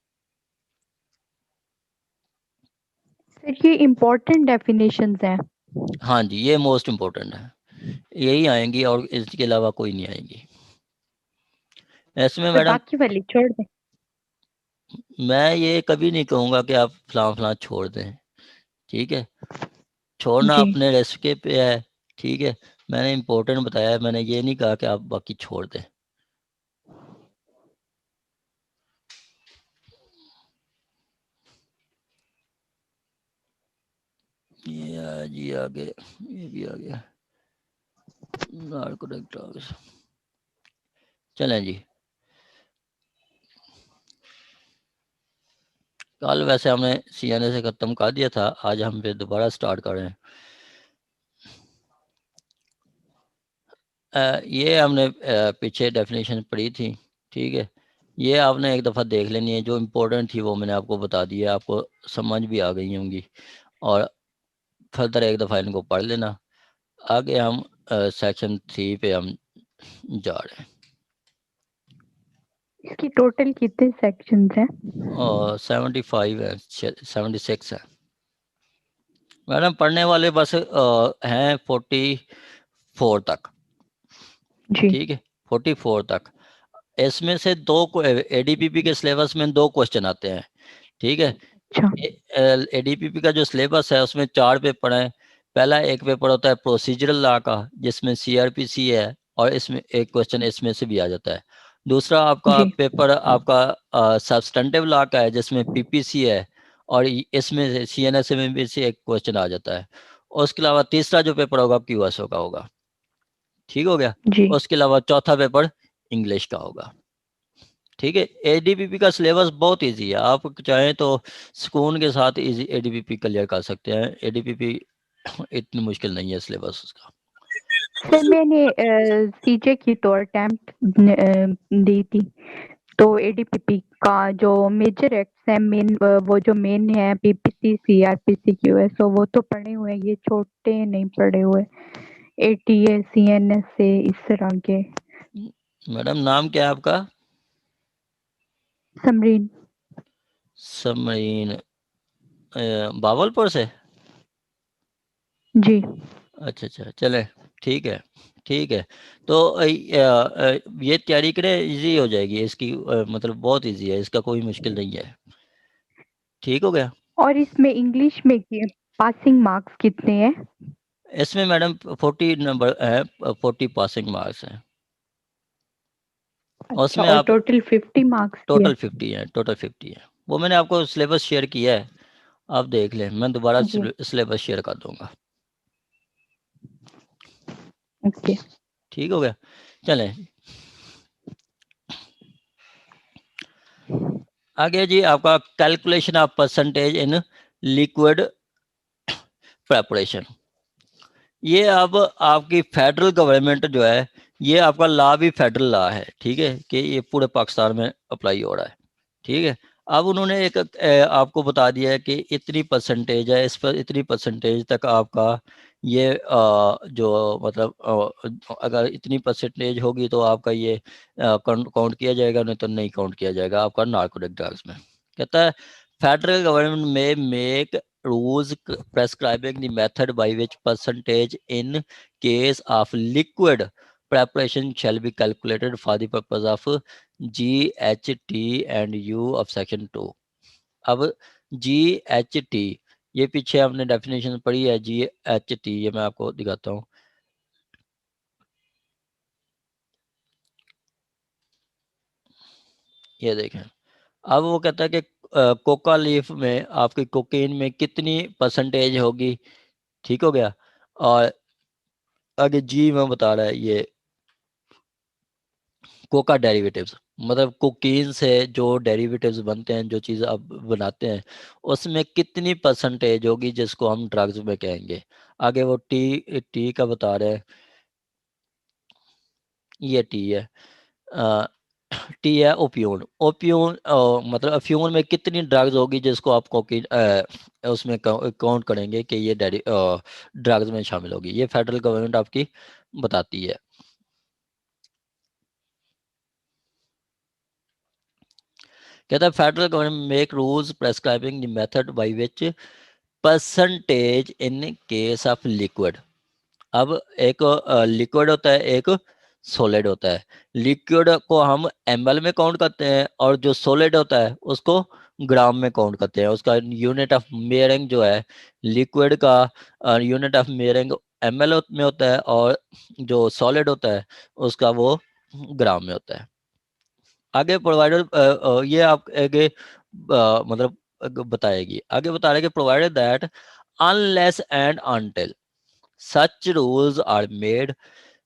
सर ये इम्पोर्टेंट डेफिनेशंस हैं। हाँ जी, ये मोस्ट इम्पोर्टेंट है, यही आएंगी और इसके अलावा कोई नहीं आएंगी। इसमें तो मैडम बाकी वाली छोड़ दें। मैं ये कभी नहीं कहूँगा कि आप फलां छोड़ दें। ठीक है, छोड़ना जी अपने रिस्क के पे है। ठीक है, मैंने इम्पोर्टेंट बताया है, मैंने ये नहीं कहा कि आप बाकी छोड़ दें। ये जी आगे ये भी आ गया नार्कोटिक्स। चलें जी, कल वैसे हमने CNA से ख़त्म कर दिया था, आज हम फिर दोबारा स्टार्ट कर रहे हैं। ये हमने पीछे डेफिनेशन पढ़ी थी। ठीक है, ये आपने एक दफ़ा देख लेनी है, जो इम्पोर्टेंट थी वो मैंने आपको बता दिया, आपको समझ भी आ गई होंगी। और फर्दर एक दफ़ा इनको पढ़ लेना। आगे हम सेक्शन 3 पे हम जा रहे हैं। इसकी टोटल कितने सेक्शंस हैं? और 75 है, 76 है मैडम। पढ़ने वाले बस हैं 44 तक। जी ठीक है, 44 तक। इसमें से ADPP के सिलेबस में 2 क्वेश्चन आते हैं। ठीक है, अच्छा ADPP का जो सिलेबस है उसमें 4 पेपर हैं। पहला एक पेपर होता है प्रोसीजरल लॉ का जिसमें CRPC है और इसमें एक क्वेश्चन इसमें से भी आ जाता है। दूसरा आपका जी पेपर आपका सब्सटेंटिव लॉ का है जिसमें PPC है और इसमें से CNSA में भी से एक क्वेश्चन आ जाता है। और उसके अलावा तीसरा जो पेपर होगा QSO का होगा। ठीक हो गया। जी उसके अलावा चौथा पेपर इंग्लिश का होगा। ठीक है, ADPP का सिलेबस बहुत इजी है, आप चाहें तो सुकून के साथ इजी ADPP क्लियर कर सकते हैं। ADPP इतनी मुश्किल नहीं है सिलेबस उसका। सर मैंने सीजे की तो अटेम्प्ट दी थी, तो एडीपीपी का जो मेजर एक्ट्स है मेन वो जो मेन है PPC CRPC QSO वो तो पढ़े हुए हैं, ये छोटे नहीं पढ़े हुए। ATA, CNSA इस तरह के। मैडम नाम क्या है आपका? समरीन। समरीन, बावलपुर से? जी। अच्छा अच्छा, चले ठीक है ठीक है। तो ये तैयारी करें, इजी हो जाएगी इसकी, मतलब बहुत इजी है, इसका कोई मुश्किल नहीं है। ठीक हो गया। और इसमें इंग्लिश में पासिंग मार्क्स कितने हैं? इसमें मैडम 40 नंबर है, 40 पासिंग मार्क्स हैं। अच्छा, उसमें और आप टोटल 50 मार्क्स की है? टोटल 50 है, टोटल 50 है। वो मैंने आपको सिलेबस शेयर किया है, आप देख लें, मैं दोबारा जी। सिलेबस शेयर कर दूंगा। ओके। ठीक हो गया। चलें आगे जी, आपका calculation of percentage in liquid preparation. ये अब आपकी फेडरल गवर्नमेंट जो है, ये आपका लॉ भी फेडरल लॉ है, ठीक है, कि ये पूरे पाकिस्तान में अप्लाई हो रहा है। ठीक है, अब उन्होंने एक आपको बता दिया है कि इतनी परसेंटेज है, इस पर इतनी परसेंटेज तक आपका ये जो मतलब अगर इतनी परसेंटेज होगी तो आपका ये काउंट किया जाएगा, नहीं तो नहीं काउंट किया जाएगा आपका नार्कोटिक ड्रग्स में। कहता है फेडरल गवर्नमेंट में make rules prescribing the method by which percentage in case of liquid preparation shall be calculated for the purpose of G, H, T and U of section 2। अब G, H, T ये पीछे हमने डेफिनेशन पढ़ी है, G, H, T ये मैं आपको दिखाता हूँ। ये देखें, अब वो कहता है कि कोका लीफ में आपकी कोकेन में कितनी परसेंटेज होगी। ठीक हो गया। और आगे जी में बता रहा है ये कोका डेरिवेटिव्स, मतलब कोकीन से जो डेरिवेटिव्स बनते हैं, जो चीज़ आप बनाते हैं, उसमें कितनी परसेंटेज होगी जिसको हम ड्रग्स में कहेंगे। आगे वो टी का बता रहे हैं, ये टी है, टी है ओपियोन। ओपियोन मतलब अफ्यून में कितनी ड्रग्स होगी जिसको आप कोकीन उसमें काउंट करेंगे कि ये ड्रग्स में शामिल होगी। ये फेडरल गवर्नमेंट आपकी बताती है। कहता है federal government make rules prescribing the method by which percentage in case of liquid. अब एक लिक्विड होता है, एक सॉलिड होता है। लिक्विड को हम ml में काउंट करते हैं और जो सॉलिड होता है उसको ग्राम में काउंट करते हैं। उसका यूनिट ऑफ मेयरिंग जो है लिक्विड का यूनिट ऑफ मेयरिंग ml में होता है, और जो सॉलिड होता है उसका वो ग्राम में होता है। आगे प्रोवाइडर ये आप आगे मतलब बताएगी, आगे बता रहे कि provided that unless and until such rules are made,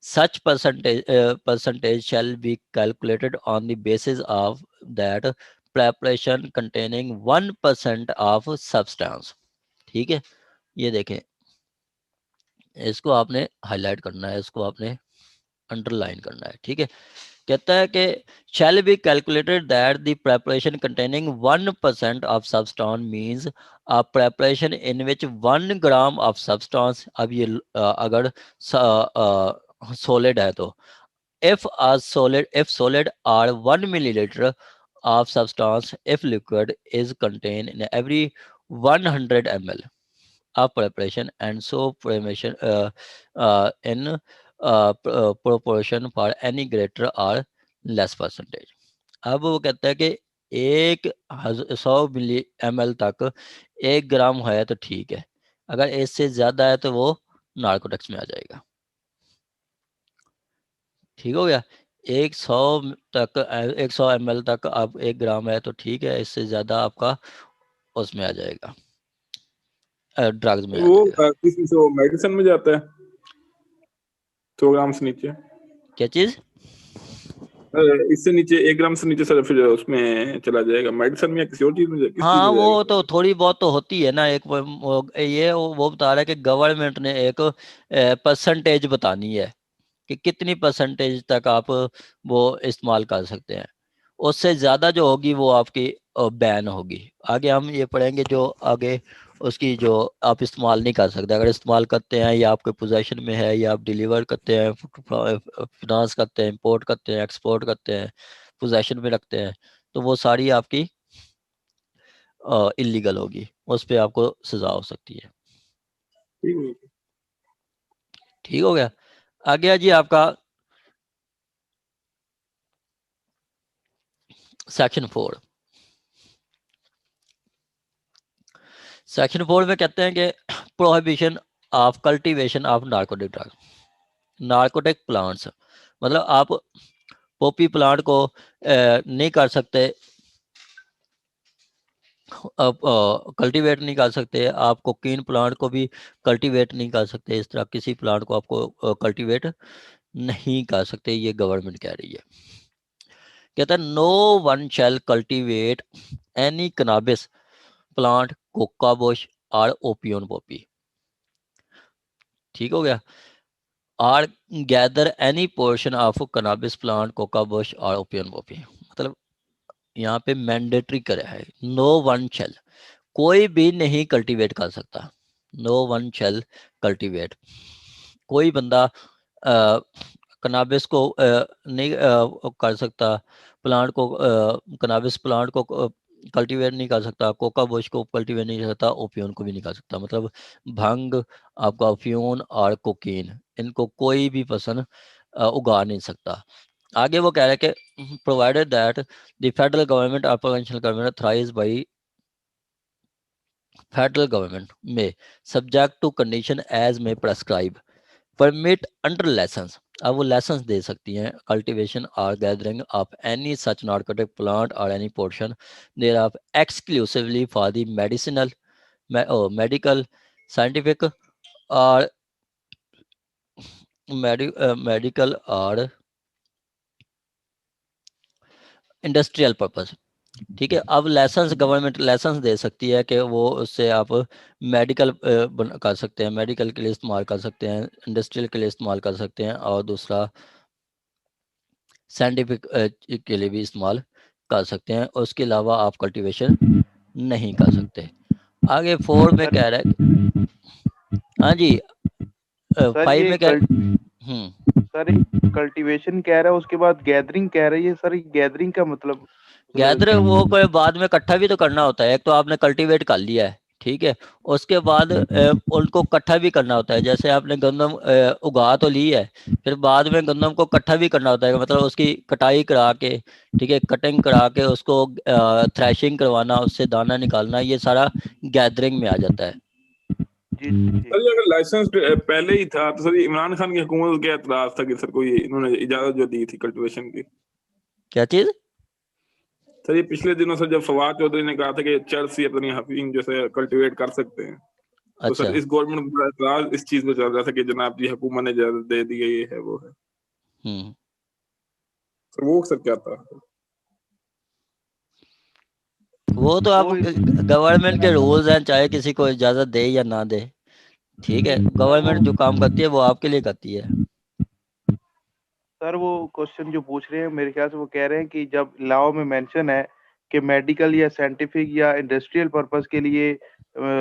such percentage shall be calculated on the basis of that preparation containing 1% of substance। ठीक है, ये देखें, इसको आपने हाईलाइट करना है, इसको आपने अंडरलाइन करना है। ठीक है, कहता है कि shall be calculated that the preparation containing 1% of substance means a preparation in which 1 gram of substance। अब ये अगर solid है तो if solid are 1 milliliter of substance, if liquid is contained in every 100 ml of preparation and so preparation in proportion for any greater or less percentage. अब वो कहता है कि 100 मिली ml तक 1 ग्राम है तो ठीक है, अगर इससे ज्यादा है तो वो नार्कोटिक्स में आ जाएगा। ठीक हो गया, 100 ml तक आप 1 ग्राम है तो ठीक है, इससे ज्यादा आपका उसमें आ जाएगा, ड्रग्स में आ वो जाएगा। किसी से मेडिसिन में जाता है 100 ग्राम से नीचे, क्या चीज? इससे नीचे 1 ग्राम से नीचे सर फिर उसमें चला जाएगा मेडिसिन में या किसी और चीज में, किस चीज हाँ में वो जाएगा? तो थोड़ी बहुत तो होती है ना, एक ये वो बता रहा है कि गवर्नमेंट ने एक परसेंटेज बतानी है कि कितनी परसेंटेज तक आप वो इस्तेमाल कर सकते हैं, उससे ज़्यादा जो होगी वो आपकी बैन होगी। आगे हम ये पढ़ेंगे जो आगे उसकी जो आप इस्तेमाल नहीं कर सकते। अगर इस्तेमाल करते हैं या आपके पोजेशन में है या आप डिलीवर करते हैं, फिनांस करते हैं, इंपोर्ट करते हैं, एक्सपोर्ट करते हैं, पोजेशन में रखते हैं, तो वो सारी आपकी इलीगल होगी, उस पर आपको सजा हो सकती है। ठीक है। ठीक हो गया। आ गया जी आपका सेक्शन 4। सेक्शन 4 में कहते हैं कि prohibition of cultivation of narcotic drug, narcotic plants, मतलब आप पॉपी प्लांट को नहीं कर सकते, आप कल्टीवेट नहीं कर सकते, आप कोकीन प्लांट को भी कल्टीवेट नहीं कर सकते, इस तरह किसी प्लांट को आपको कल्टीवेट नहीं कर सकते, ये गवर्नमेंट कह रही है। कहता है no one shall cultivate any cannabis plant, coca bush और ओपियम पॉपी। ठीक हो गया। और gather any portion of cannabis plant, coca bush और ओपियम पॉपी, मतलब यहाँ पे मैंडेटरी करा है, नो वन शैल, कोई भी नहीं कल्टीवेट कर सकता, नो वन शैल कल्टीवेट, कोई बंदा कनाबिस को नहीं कर सकता, प्लांट को कनाबिस प्लांट को कल्टीवेट नहीं कर सकता, कोका बुश को कल्टीवेट नहीं कर सकता, ओपियम को भी नहीं कर सकता, मतलब भंग, आपका अफ्यून और कोकीन, इनको कोई भी पर्सन उगा नहीं सकता। आगे वो कह रहे हैं कि provided that the federal government और provincial government authorised bye federal government में सब्जेक्ट टू कंडीशन एज में प्रेस्क्राइब परमिट अंडर लाइसेंस, अब वो लाइसेंस दे सकती हैं कल्टीवेशन और gathering of any such narcotic plant और any portion there of exclusively for the medicinal, medical, scientific और मेडिकल और इंडस्ट्रियल पर्पस। ठीक है। अब लाइसेंस, गवर्नमेंट लाइसेंस दे सकती है कि वो उससे आप मेडिकल कर सकते हैं, मेडिकल के लिए इस्तेमाल कर सकते हैं, इंडस्ट्रियल के लिए इस्तेमाल कर सकते हैं, और दूसरा साइंटिफिक के लिए भी इस्तेमाल कर सकते हैं। उसके अलावा आप कल्टीवेशन नहीं कर सकते। आगे 4 में कह रहा है, हाँ जी, सर 5 ये में कह सर कल्टीवेशन कह रहा है, उसके बाद गैदरिंग कह रही है। सर गैदरिंग का मतलब गैदर वो कोई बाद में इकट्ठा भी तो करना होता है। एक तो आपने कल्टीवेट कर लिया है, ठीक है, उसके बाद उनको इकट्ठा भी करना होता है। जैसे आपने गंदम उगा तो ली है, फिर बाद में गंदम को इकट्ठा भी करना होता है, मतलब उसकी कटाई करा के, ठीक है, कटिंग करा के उसको थ्रैशिंग करवाना, उससे दाना निकालना, ये सारा गैदरिंग में आ जाता है। जी सर ये अगर लाइसेंस पहले ही था तो सर ये इमरान खान की हुकूमत को क्या एतराज था कि सर को ये इन्होंने इजाजत जो दी थी कल्टीवेशन की? क्या चीज? सर ये पिछले दिनों सर जब फवाद चौधरी ने कहा था कि चर्च या अपनी हफीम जैसे कल्टीवेट कर सकते हैं, तो अच्छा, सर इस गवर्नमेंट का एतराज इस चीज पे चल रहा था कि जनाब जी हुकूमत ने इजाजत दे दी है, ये है वो है। सर वो सर क्या था? वो तो अब गवर्नमेंट के रूल्स हैं, चाहे किसी को इजाजत दे या ना दे, ठीक है, गवर्नमेंट जो काम करती है वो आपके लिए करती है। सर वो क्वेश्चन जो पूछ रहे हैं मेरे ख्याल से वो कह रहे हैं कि जब लॉ में मेंशन है कि मेडिकल या साइंटिफिक या इंडस्ट्रियल पर्पस के लिए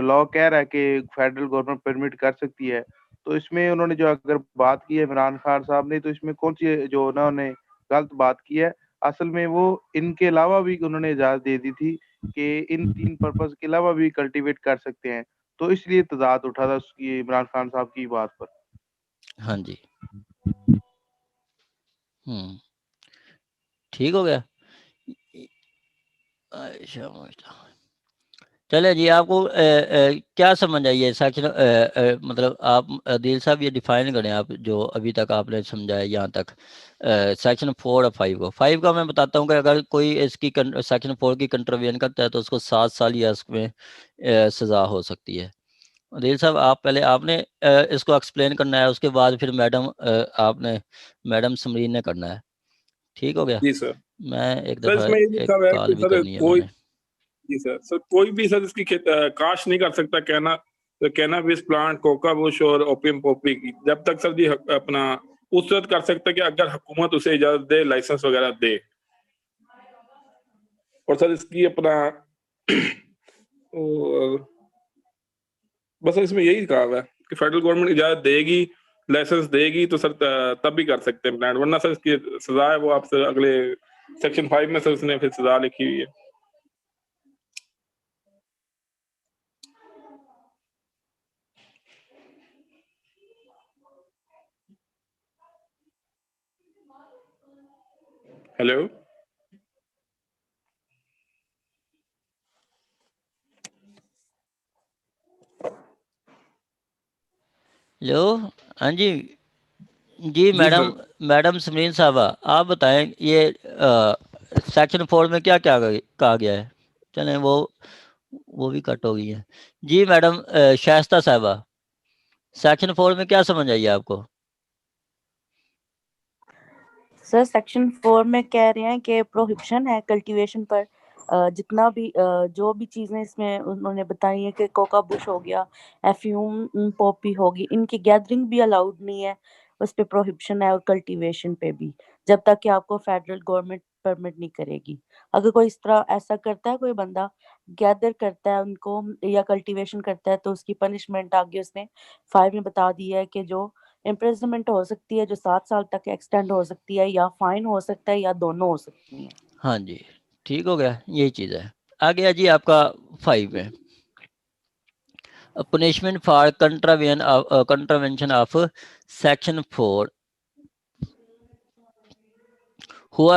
लॉ कह रहा है कि फेडरल गवर्नमेंट परमिट कर सकती है, तो इसमें उन्होंने जो अगर बात की है इमरान खान साहब ने, तो इसमें कौन सी जो उन्होंने गलत बात की है? असल में वो इनके अलावा भी उन्होंने इजाजत दे दी थी कि इन 3 पर्पस के अलावा भी कल्टीवेट कर सकते हैं, तो इसलिए तजाद उठा था उसकी इमरान खान साहब की बात पर। हाँ जी, ठीक हो गया। अच्छा, चले जी, आपको क्या समझ आई है सेक्शन, मतलब आप दिल साहब ये डिफाइन करें आप जो अभी तक आपने समझाया यहाँ तक, सेक्शन 4 और 5 को। 5 का मैं बताता हूँ कि अगर कोई इसकी सेक्शन 4 की कंट्रवेन करता है तो उसको 7 साल या उसमें सज़ा हो सकती है। दिल साहब आप पहले आपने इसको एक्सप्लेन करना है, उसके बाद फिर मैडम आपने, मैडम समरीन ने करना है। ठीक हो गया। जी सर। मैं एक सर दफ़ा इसमें ये एक लिखा हुआ है कॉल कि भी सर करनी है कोई, मैंने। जी सर, सर कोई भी सर इसकी काश नहीं कर सकता कैनाबिस प्लांट, कोका बुश और ओपियम पॉपी की, जब तक सर जी अपना उस वक्त कर सकता है कि अगर हुकूमत उसे इजाजत दे, लाइसेंस वगैरह दे। और सर इसकी अपना और बस इसमें यही कहा हुआ है कि फेडरल गवर्नमेंट इजाजत देगी, लाइसेंस देगी तो सर तब भी कर सकते हैं प्लांट, वरना सर इसकी सजा है वो आपसे अगले सेक्शन 5 में सर उसने फिर सजा लिखी हुई है। हेलो लो, हाँ जी जी जी मैडम, सर। मैडम समरीन साहबा, आप बताएं ये सेक्शन 4 में क्या क्या कहा गया है। चलें वो भी कट हो गई है। जी मैडम शाइस्ता साहबा, सेक्शन 4 में क्या समझ आई आपको? सर सेक्शन 4 में कह रहे हैं कि प्रोहिबिशन है कल्टीवेशन पर, जितना भी जो भी चीजें इसमें उन्होंने बताई है कि कोका बुश हो गया, एफ्यूम पॉपी होगी, इनकी गैदरिंग भी अलाउड नहीं है, उस पे प्रोहिबिशन है, और कल्टीवेशन पे भी, जब तक कि आपको फेडरल गवर्नमेंट परमिट नहीं करेगी। अगर कोई इस तरह ऐसा करता है, कोई बंदा गैदर करता है उनको या कल्टीवेशन करता है, तो उसकी पनिशमेंट आगे उसने 5 में बता दी है कि जो इम्प्रिजनमेंट हो सकती है, जो 7 साल तक एक्सटेंड हो सकती है, या फाइन हो सकता है, या दोनों हो सकती हैं। हाँ जी, ठीक हो गया, यही चीज़ है। आ गया जी आपका 5 में, punishment for contravention of section 4। हुआ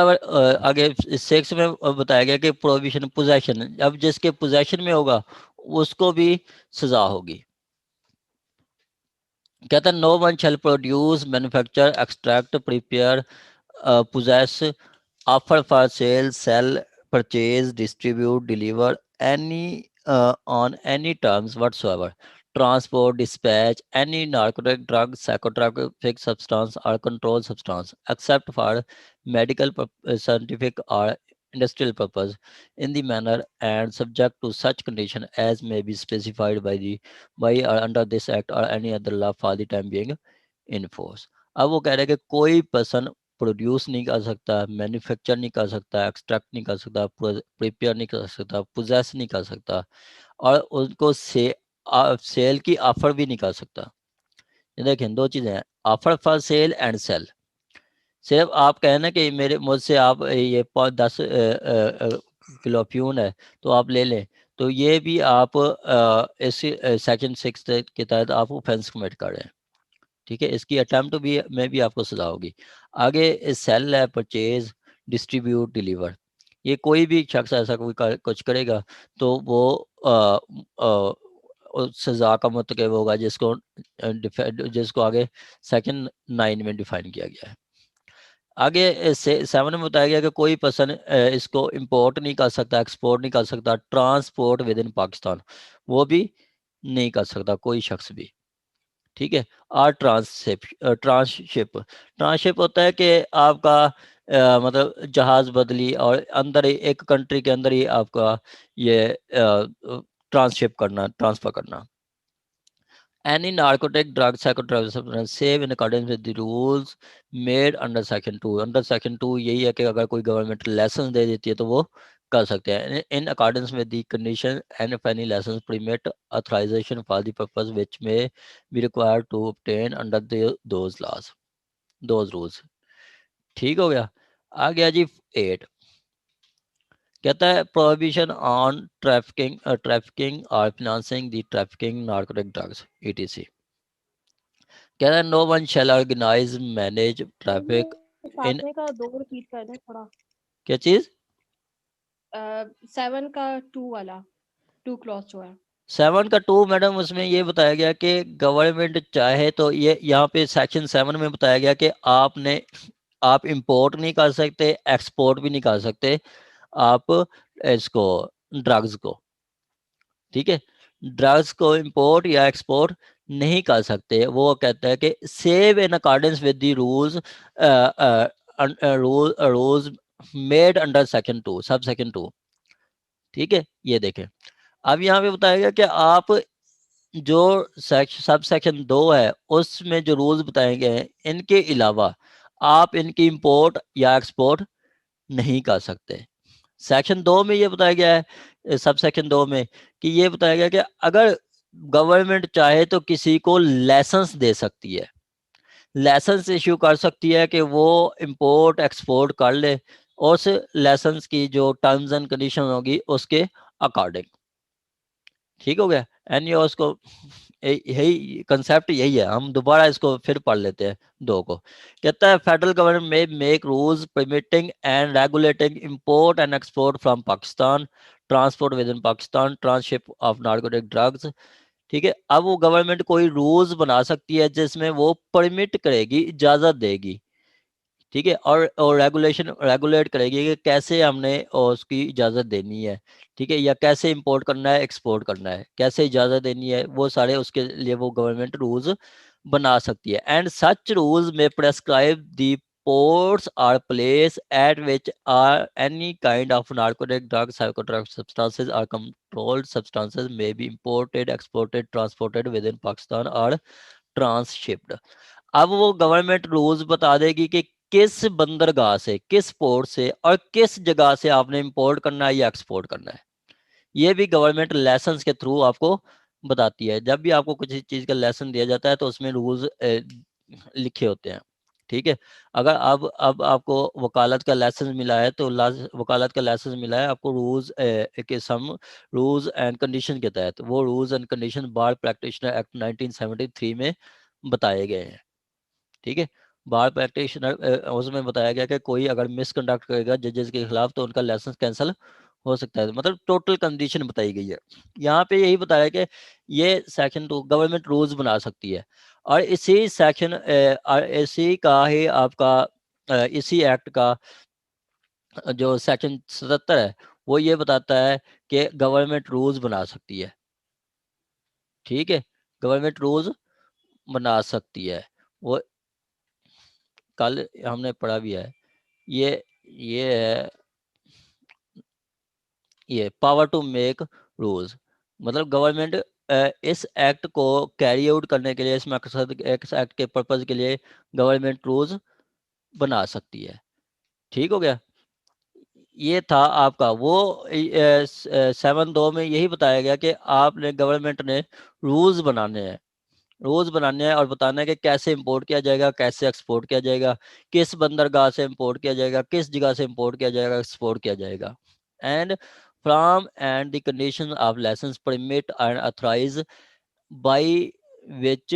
आगे 6 में बताया गया कि प्रोहिबिशन पोजेशन, अब जिसके पोजेशन में होगा उसको भी सजा होगी। कहता है no one shall produce, manufacture, extract, prepare, possess, offer for sale, sell, purchase, distribute, deliver any on any terms whatsoever, transport, dispatch any narcotic drug, psychotropic substance or controlled substance except for medical, scientific or industrial purpose in the manner and subject to such condition as may be specified by or under this act or any other law for the time being in force। अब वो कह रहे हैं कि कोई पर्सन प्रोड्यूस नहीं कर सकता, मैन्युफैक्चर नहीं कर सकता, एक्सट्रैक्ट नहीं कर सकता, प्रिपेयर नहीं कर सकता, पोजेस नहीं कर सकता, और उनको सेल की ऑफर भी नहीं कर सकता। ये देखें, दो चीज़ें हैं, offer for sale and sale. सिर्फ आप कहना कि मेरे मुझसे आप ये 10 किलो फ्यून है तो आप ले लें, तो ये भी आप इस सेक्शन 6 के तहत आप ऑफेंस कमिट कर रहे हैं। ठीक है, इसकी अटेम्प्ट भी में भी आपको सजा होगी। आगे सेल है, परचेज, डिस्ट्रीब्यूट, डिलीवर, ये कोई भी शख्स ऐसा कोई कुछ करेगा तो वो उस सजा का मुतकब होगा जिसको आगे सेक्शन 9 में डिफाइन किया गया है। आगे 7 में बताया गया कि कोई पर्सन इसको इंपोर्ट नहीं कर सकता, एक्सपोर्ट नहीं कर सकता, ट्रांसपोर्ट विद इन पाकिस्तान वो भी नहीं कर सकता कोई शख्स भी। ठीक है, और ट्रांसशिप होता है कि आपका मतलब जहाज बदली और अंदर ही एक कंट्री के अंदर ही आपका ये ट्रांसशिप करना, ट्रांसफर करना। Any narcotic drug, psychotropic substance save in accordance with the rules made under section 2। Under section 2 यही है कि अगर कोई गवर्नमेंट लाइसेंस दे देती है तो वो कर सकते हैं, in accordance with the condition and if any license permit authorization for the purpose which may be required to obtain under those laws, those rules। ठीक हो गया। आ गया जी 8, कहता है प्रोहिबिशन ऑन ट्रैफिकिंग और financing the trafficking narcotic drugs ETC। कहता है no one shall organise, manage traffic in, का 2 रिपीट कर दें थोड़ा। क्या चीज? 7 का 2 वाला 2 क्लॉज जो है 7 का 2 मैडम, उसमें ये बताया गया कि गवर्नमेंट चाहे तो ये यहाँ पे सेक्शन 7 में बताया गया कि आप इंपोर्ट नहीं कर सकते, एक्सपोर्ट भी नहीं कर सकते आप इसको ड्रग्स को। ठीक है, ड्रग्स को इंपोर्ट या एक्सपोर्ट नहीं कर सकते। वो कहता है कि save in accordance with the rules rules made under section 2, sub section 2। ठीक है, ये देखें, अब यहाँ पे बताया गया कि आप जो सब सेक्शन 2 है उसमें जो रूल्स बताए गए हैं इनके अलावा आप इनकी इंपोर्ट या एक्सपोर्ट नहीं कर सकते। सेक्शन 2 में ये बताया गया है, सब सेक्शन 2 में कि ये बताया गया कि अगर गवर्नमेंट चाहे तो किसी को लाइसेंस दे सकती है, लाइसेंस इशू कर सकती है कि वो इंपोर्ट एक्सपोर्ट कर ले, और उस लाइसेंस की जो टर्म्स एंड कंडीशन होगी उसके अकॉर्डिंग। ठीक हो गया। एंड उसको यही कंसेप्ट यही है। हम दोबारा इसको फिर पढ़ लेते हैं दो को। कहता है फेडरल गवर्नमेंट में make rules permitting and regulating import and export from Pakistan, transport within Pakistan, transship of narcotic drugs. ठीक है, अब वो गवर्नमेंट कोई रूल्स बना सकती है जिसमें वो परमिट करेगी, इजाजत देगी। ठीक है, और रेगुलेट करेगी कि कैसे हमने उसकी इजाज़त देनी है। ठीक है, या कैसे इंपोर्ट करना है, एक्सपोर्ट करना है, कैसे इजाज़त देनी है, वो सारे उसके लिए वो गवर्नमेंट रूल्स बना सकती है। एंड सच रूल्स में prescribe the ports or place at which are any kind of narcotic drugs, psychotropic substances or controlled substances may be imported, exported, transported within Pakistan or transshipped। अब वो गवर्नमेंट रूल्स बता देगी कि किस बंदरगाह से, किस पोर्ट से और किस जगह से आपने इंपोर्ट करना है या एक्सपोर्ट करना है। ये भी गवर्नमेंट लाइसेंस के थ्रू आपको बताती है। जब भी आपको कुछ चीज़ का लाइसेंस दिया जाता है तो उसमें रूल्स लिखे होते हैं। ठीक है, अगर अब आपको वकालत का लाइसेंस मिला है तो वकालत का लाइसेंस मिला है आपको रूल्स के सम रूल्स एंड कंडीशन के तहत, वो rules and condition bar practitioner act 1973 में बताए गए हैं। ठीक है, बार प्रैक्टिशनर उसमें बताया गया कि कोई अगर मिसकंडक्ट करेगा जजेस के खिलाफ तो उनका लाइसेंस कैंसिल हो सकता है। मतलब टोटल कंडीशन बताई गई है। यहाँ पे यही बताया कि ये सेक्शन 2 गवर्नमेंट रूल्स बना सकती है, और इसी सेक्शन इसी का ही आपका इसी एक्ट का जो सेक्शन 77 है वो ये बताता है कि गवर्नमेंट रूल्स बना सकती है। ठीक है, गवर्नमेंट रूल्स बना सकती है, वो कल हमने पढ़ा भी है। ये है ये पावर टू मेक रूल्स, मतलब गवर्नमेंट इस एक्ट को कैरी आउट करने के लिए, इस मकसद इस एक्ट के पर्पज के लिए गवर्नमेंट रूल्स बना सकती है। ठीक हो गया। ये था आपका वो 7(2) में यही बताया गया कि आपने गवर्नमेंट ने रूल्स बनाने हैं, रूल्स बनाने हैं और बताना है कि कैसे इंपोर्ट किया जाएगा, कैसे एक्सपोर्ट किया जाएगा, किस बंदरगाह से इंपोर्ट किया जाएगा, किस जगह से इंपोर्ट किया जाएगा, एक्सपोर्ट किया जाएगा। And from and the condition of licence permit and authorize by which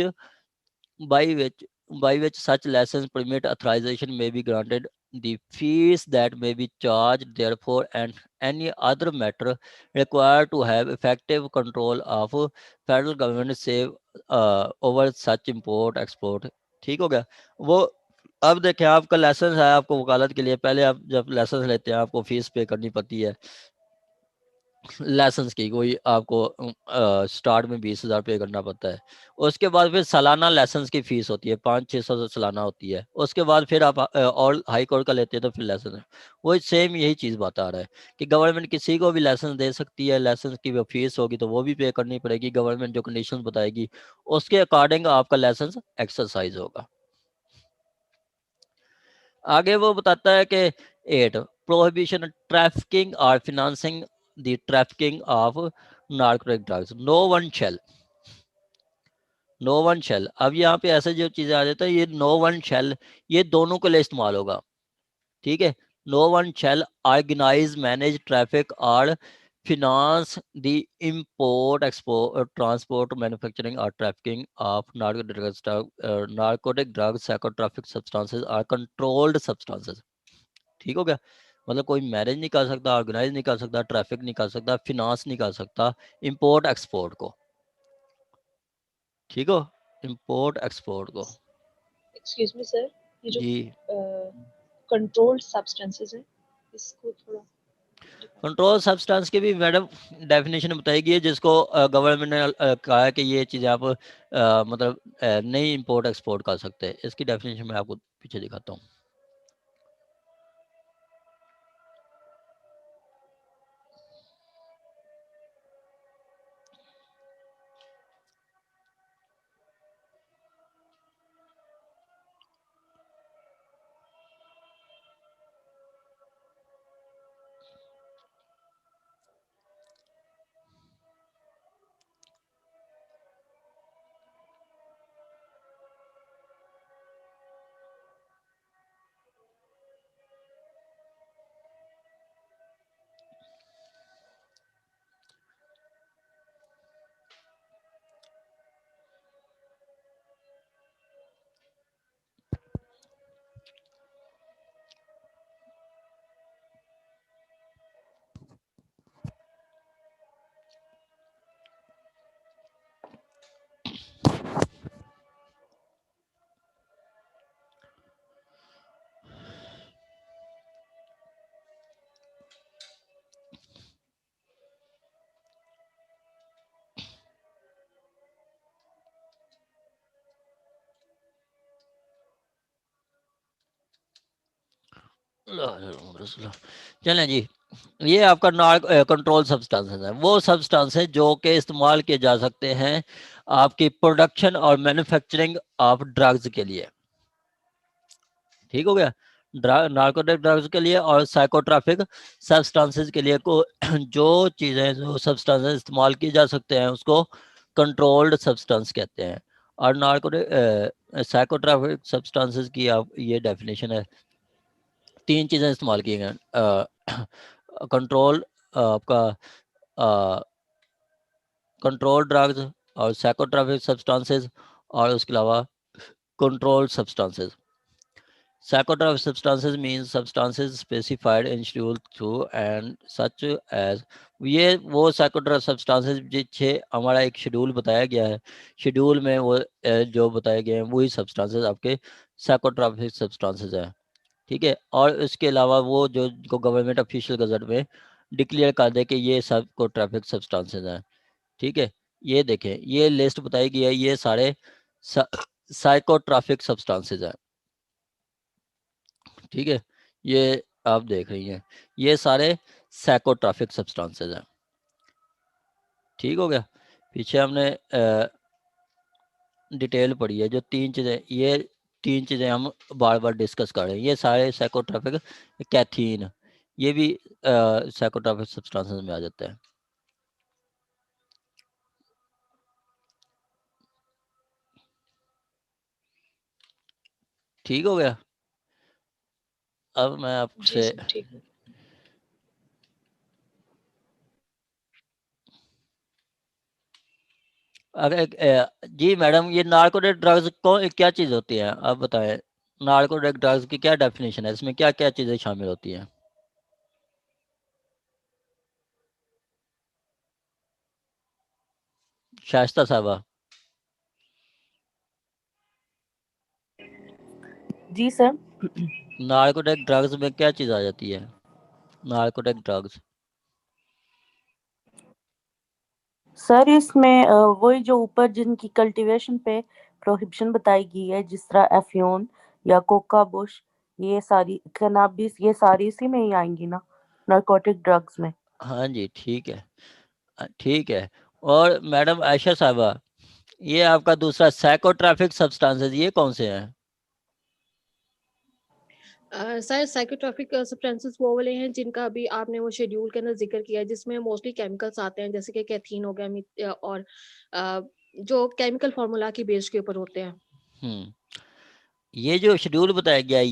by which by which such license permit authorization may be granted, the fees that may be charged therefore, and any other matter required to have effective control of federal government say over such import export। ठीक हो गया। वो अब देखें, आपका लाइसेंस है आपको वकालत के लिए, पहले आप जब लाइसेंस लेते हैं आपको फीस पे करनी पड़ती है लाइसेंस की, कोई आपको स्टार्ट में 20,000 पे करना पड़ता है। उसके बाद फिर सालाना लाइसेंस की फीस होती है 500-600 सालाना होती है। उसके बाद फिर आप और हाई कोर्ट का लेते हैं तो फिर लाइसेंस, वो सेम यही चीज़ बता रहा है कि गवर्नमेंट किसी को भी लाइसेंस दे सकती है। लाइसेंस की वो फीस होगी तो वो भी पे करनी पड़ेगी, गवर्नमेंट जो कंडीशन बताएगी उसके अकॉर्डिंग आपका लाइसेंस एक्सरसाइज होगा। आगे वो बताता है कि 8 प्रोहिबिशन ट्रैफिकिंग और financing the trafficking of narcotic drugs. No one shall. अब यहाँ पे ऐसे जो चीज़ें आ जाता है, ये नो वन शेल ये दोनों के लिए इस्तेमाल होगा। ठीक है, no one shall organize manage traffic और finance the import, export, transport, manufacturing or trafficking of narcotic drugs, psychotropic substances or controlled substances। ठीक हो गया, मतलब कोई मैनेज नहीं कर सकता, ऑर्गेनाइज नहीं कर सकता, ट्रैफिक नहीं कर सकता, फिनांस नहीं कर सकता इंपोर्ट एक्सपोर्ट को। ठीक हो, इंपोर्ट एक्सपोर्ट को। एक्सक्यूज मी सर, ये जो जी, कंट्रोल्ड सब्सटेंसेस है इसको थोड़ा कंट्रोल सब्सटेंस की भी मैडम डेफिनेशन बताएगी है, जिसको गवर्नमेंट ने कहा है कि ये चीज़ें आप मतलब नहीं इंपोर्ट एक्सपोर्ट कर सकते। इसकी डेफिनेशन मैं आपको पीछे दिखाता हूँ। चलें जी, ये आपका कंट्रोल सब्सटेंसेस है, वो सब्सटेंस है जो कि इस्तेमाल किए जा सकते हैं आपकी प्रोडक्शन और मैन्युफैक्चरिंग ऑफ ड्रग्स के लिए। ठीक हो गया, नार्कोटिक ड्रग्स के लिए और साइकोट्रॉपिक सब्सटेंसेस के लिए को जो चीज़ें जो सब्सटेंसेस इस्तेमाल किए जा सकते हैं उसको कंट्रोल्ड सब्सटेंस कहते हैं। और नार्कोटिक साइकोट्रॉपिक सब्सटेंसेस की आप ये डेफिनेशन है, 3 चीज़ें इस्तेमाल की गई, कंट्रोल आपका कंट्रोल ड्रग्स और साइकोट्रॉपिक सब्सटेंसेस और उसके अलावा controlled substances. Psychotropic substances means substances specified in schedule 2 and such as, ये वो साइकोट्रॉपिक सब्सटेंसेस जिसे हमारा एक शेड्यूल बताया गया है, शेड्यूल में वो जो बताए गए हैं वही सब्सटेंसेस आपके साइकोट्रॉपिक सब्सटेंसेस हैं। ठीक है, और इसके अलावा वो जो गवर्नमेंट ऑफिशियल गजट में डिक्लेयर कर दे कि ये साइकोट्रॉपिक सब्सटेंसेस हैं। ठीक है, ये देखें, ये लिस्ट बताई गई है, ये सारे साइकोट्रॉपिक सब्सटेंसेस हैं। ठीक है, ये आप देख रही हैं, ये सारे साइकोट्रॉपिक सब्सटेंसेस हैं। ठीक हो गया, पीछे हमने डिटेल पढ़ी है, जो 3 चीज़ें, ये 3 चीज़ें हम बार बार डिस्कस कर रहे हैं, ये सारे साइकोट्रॉपिक, कैथीन ये भी साइकोट्रॉपिक सब्सटेंसेस में आ जाता है। ठीक हो गया, अब मैं जी आपसे सर, ठीक है। अगर जी मैडम, ये नार्कोटिक ड्रग्स कौन क्या चीज़ होती है, आप बताएं, नार्कोटिक ड्रग्स की क्या डेफिनेशन है, इसमें क्या क्या चीज़ें शामिल होती हैं? शाइस्ता साहबा। जी सर। नार्कोटिक ड्रग्स में क्या चीज़ आ जाती है, नार्कोटिक ड्रग्स? सर इसमें वही जो ऊपर जिनकी कल्टीवेशन पे प्रोहिबिशन बताई गई है, जिस तरह एफियोन या कोका बुश, ये सारी कैनाबिस, ये सारी इसी में ही आएंगी ना, नार्कोटिक ड्रग्स में। हाँ जी, ठीक है, ठीक है। और मैडम आयशा साहबा, ये आपका दूसरा साइकोट्रॉपिक सब्सटेंसेस, ये कौन से हैं? सर साइकोट्रॉपिक सब्सटेंसेस वो वाले हैं जिनका अभी आपने वो शेड्यूल के अंदर जिक्र किया है, जिसमें मोस्टली केमिकल्स आते हैं, जैसे कि कैथीन हो गया, और जो केमिकल फार्मूला की बेस के ऊपर होते हैं। ये जो शेड्यूल बताया गया है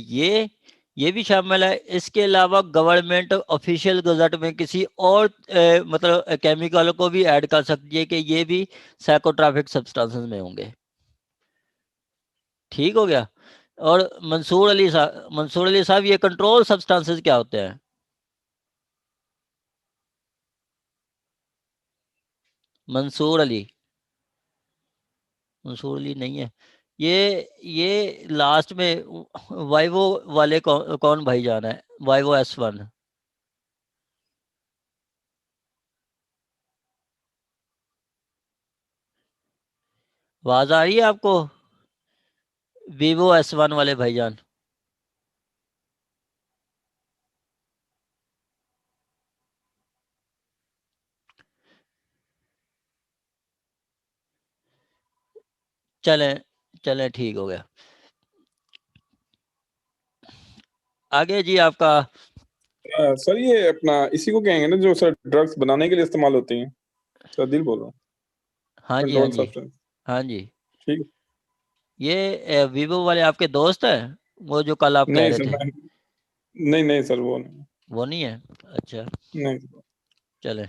ये भी शामिल है। इसके अलावा गवर्नमेंट ऑफिशियल गजट में किसी और मतलब केमिकल को भी ऐड कर सकती है कि ये भी साइकोट्रॉपिक सब्सटेंसेस में होंगे। ठीक हो गया। और मंसूर अली साहब, ये कंट्रोल सब्सटेंसेस क्या होते हैं? मंसूर अली नहीं है। ये लास्ट में वाइवो वाले कौन भाई जाना है, वाइवो S1? आवाज आ रही है आपको, वीवो S1 वाले भाईजान? चलें ठीक हो गया। आगे जी आपका सर ये अपना इसी को कहेंगे ना जो सर ड्रग्स बनाने के लिए इस्तेमाल होती हैं, सर दिल बोल रहा हूँ। हाँ जी, कंट्रोल सब्सटेंस, हाँ जी। ठीक। ये वीवो वाले आपके दोस्त हैं, वो जो कल आप कह नहीं रहे सर, थे? नहीं सर, वो नहीं, वो नहीं है, अच्छा नहीं। चले।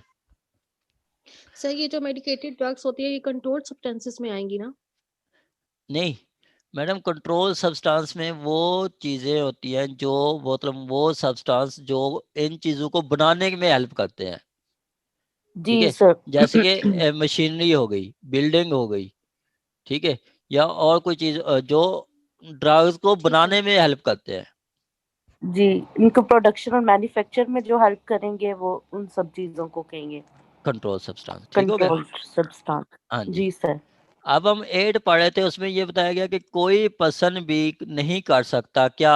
सर ये जो मेडिकेटेड ड्रग्स होती है, ये कंट्रोल्ड सब्सटेंसेस में आएंगी ना? नहीं मैडम, कंट्रोल सब्सटेंस में वो चीज़ें होती हैं जो मतलब वो सब्सटेंस जो इन चीज़ों को बनाने में हेल्प करते हैं। ठीक जी है, सर। जैसे कि मशीनरी हो गई, बिल्डिंग हो गई, ठीक है, या और कोई चीज़ जो ड्रग्स को ठीक है। बनाने में हेल्प करते हैं। जी, इनको प्रोडक्शन और मैन्युफैक्चर में जो हेल्प करेंगे वो उन सब चीजों को कहेंगे कंट्रोल सब्सटेंस। ठीक हो गया, कंट्रोल सब्सटेंस। हाँ जी। जी सर। अब हम 8 पढ़े थे, उसमें ये बताया गया कि कोई पर्सन भी नहीं कर सकता क्या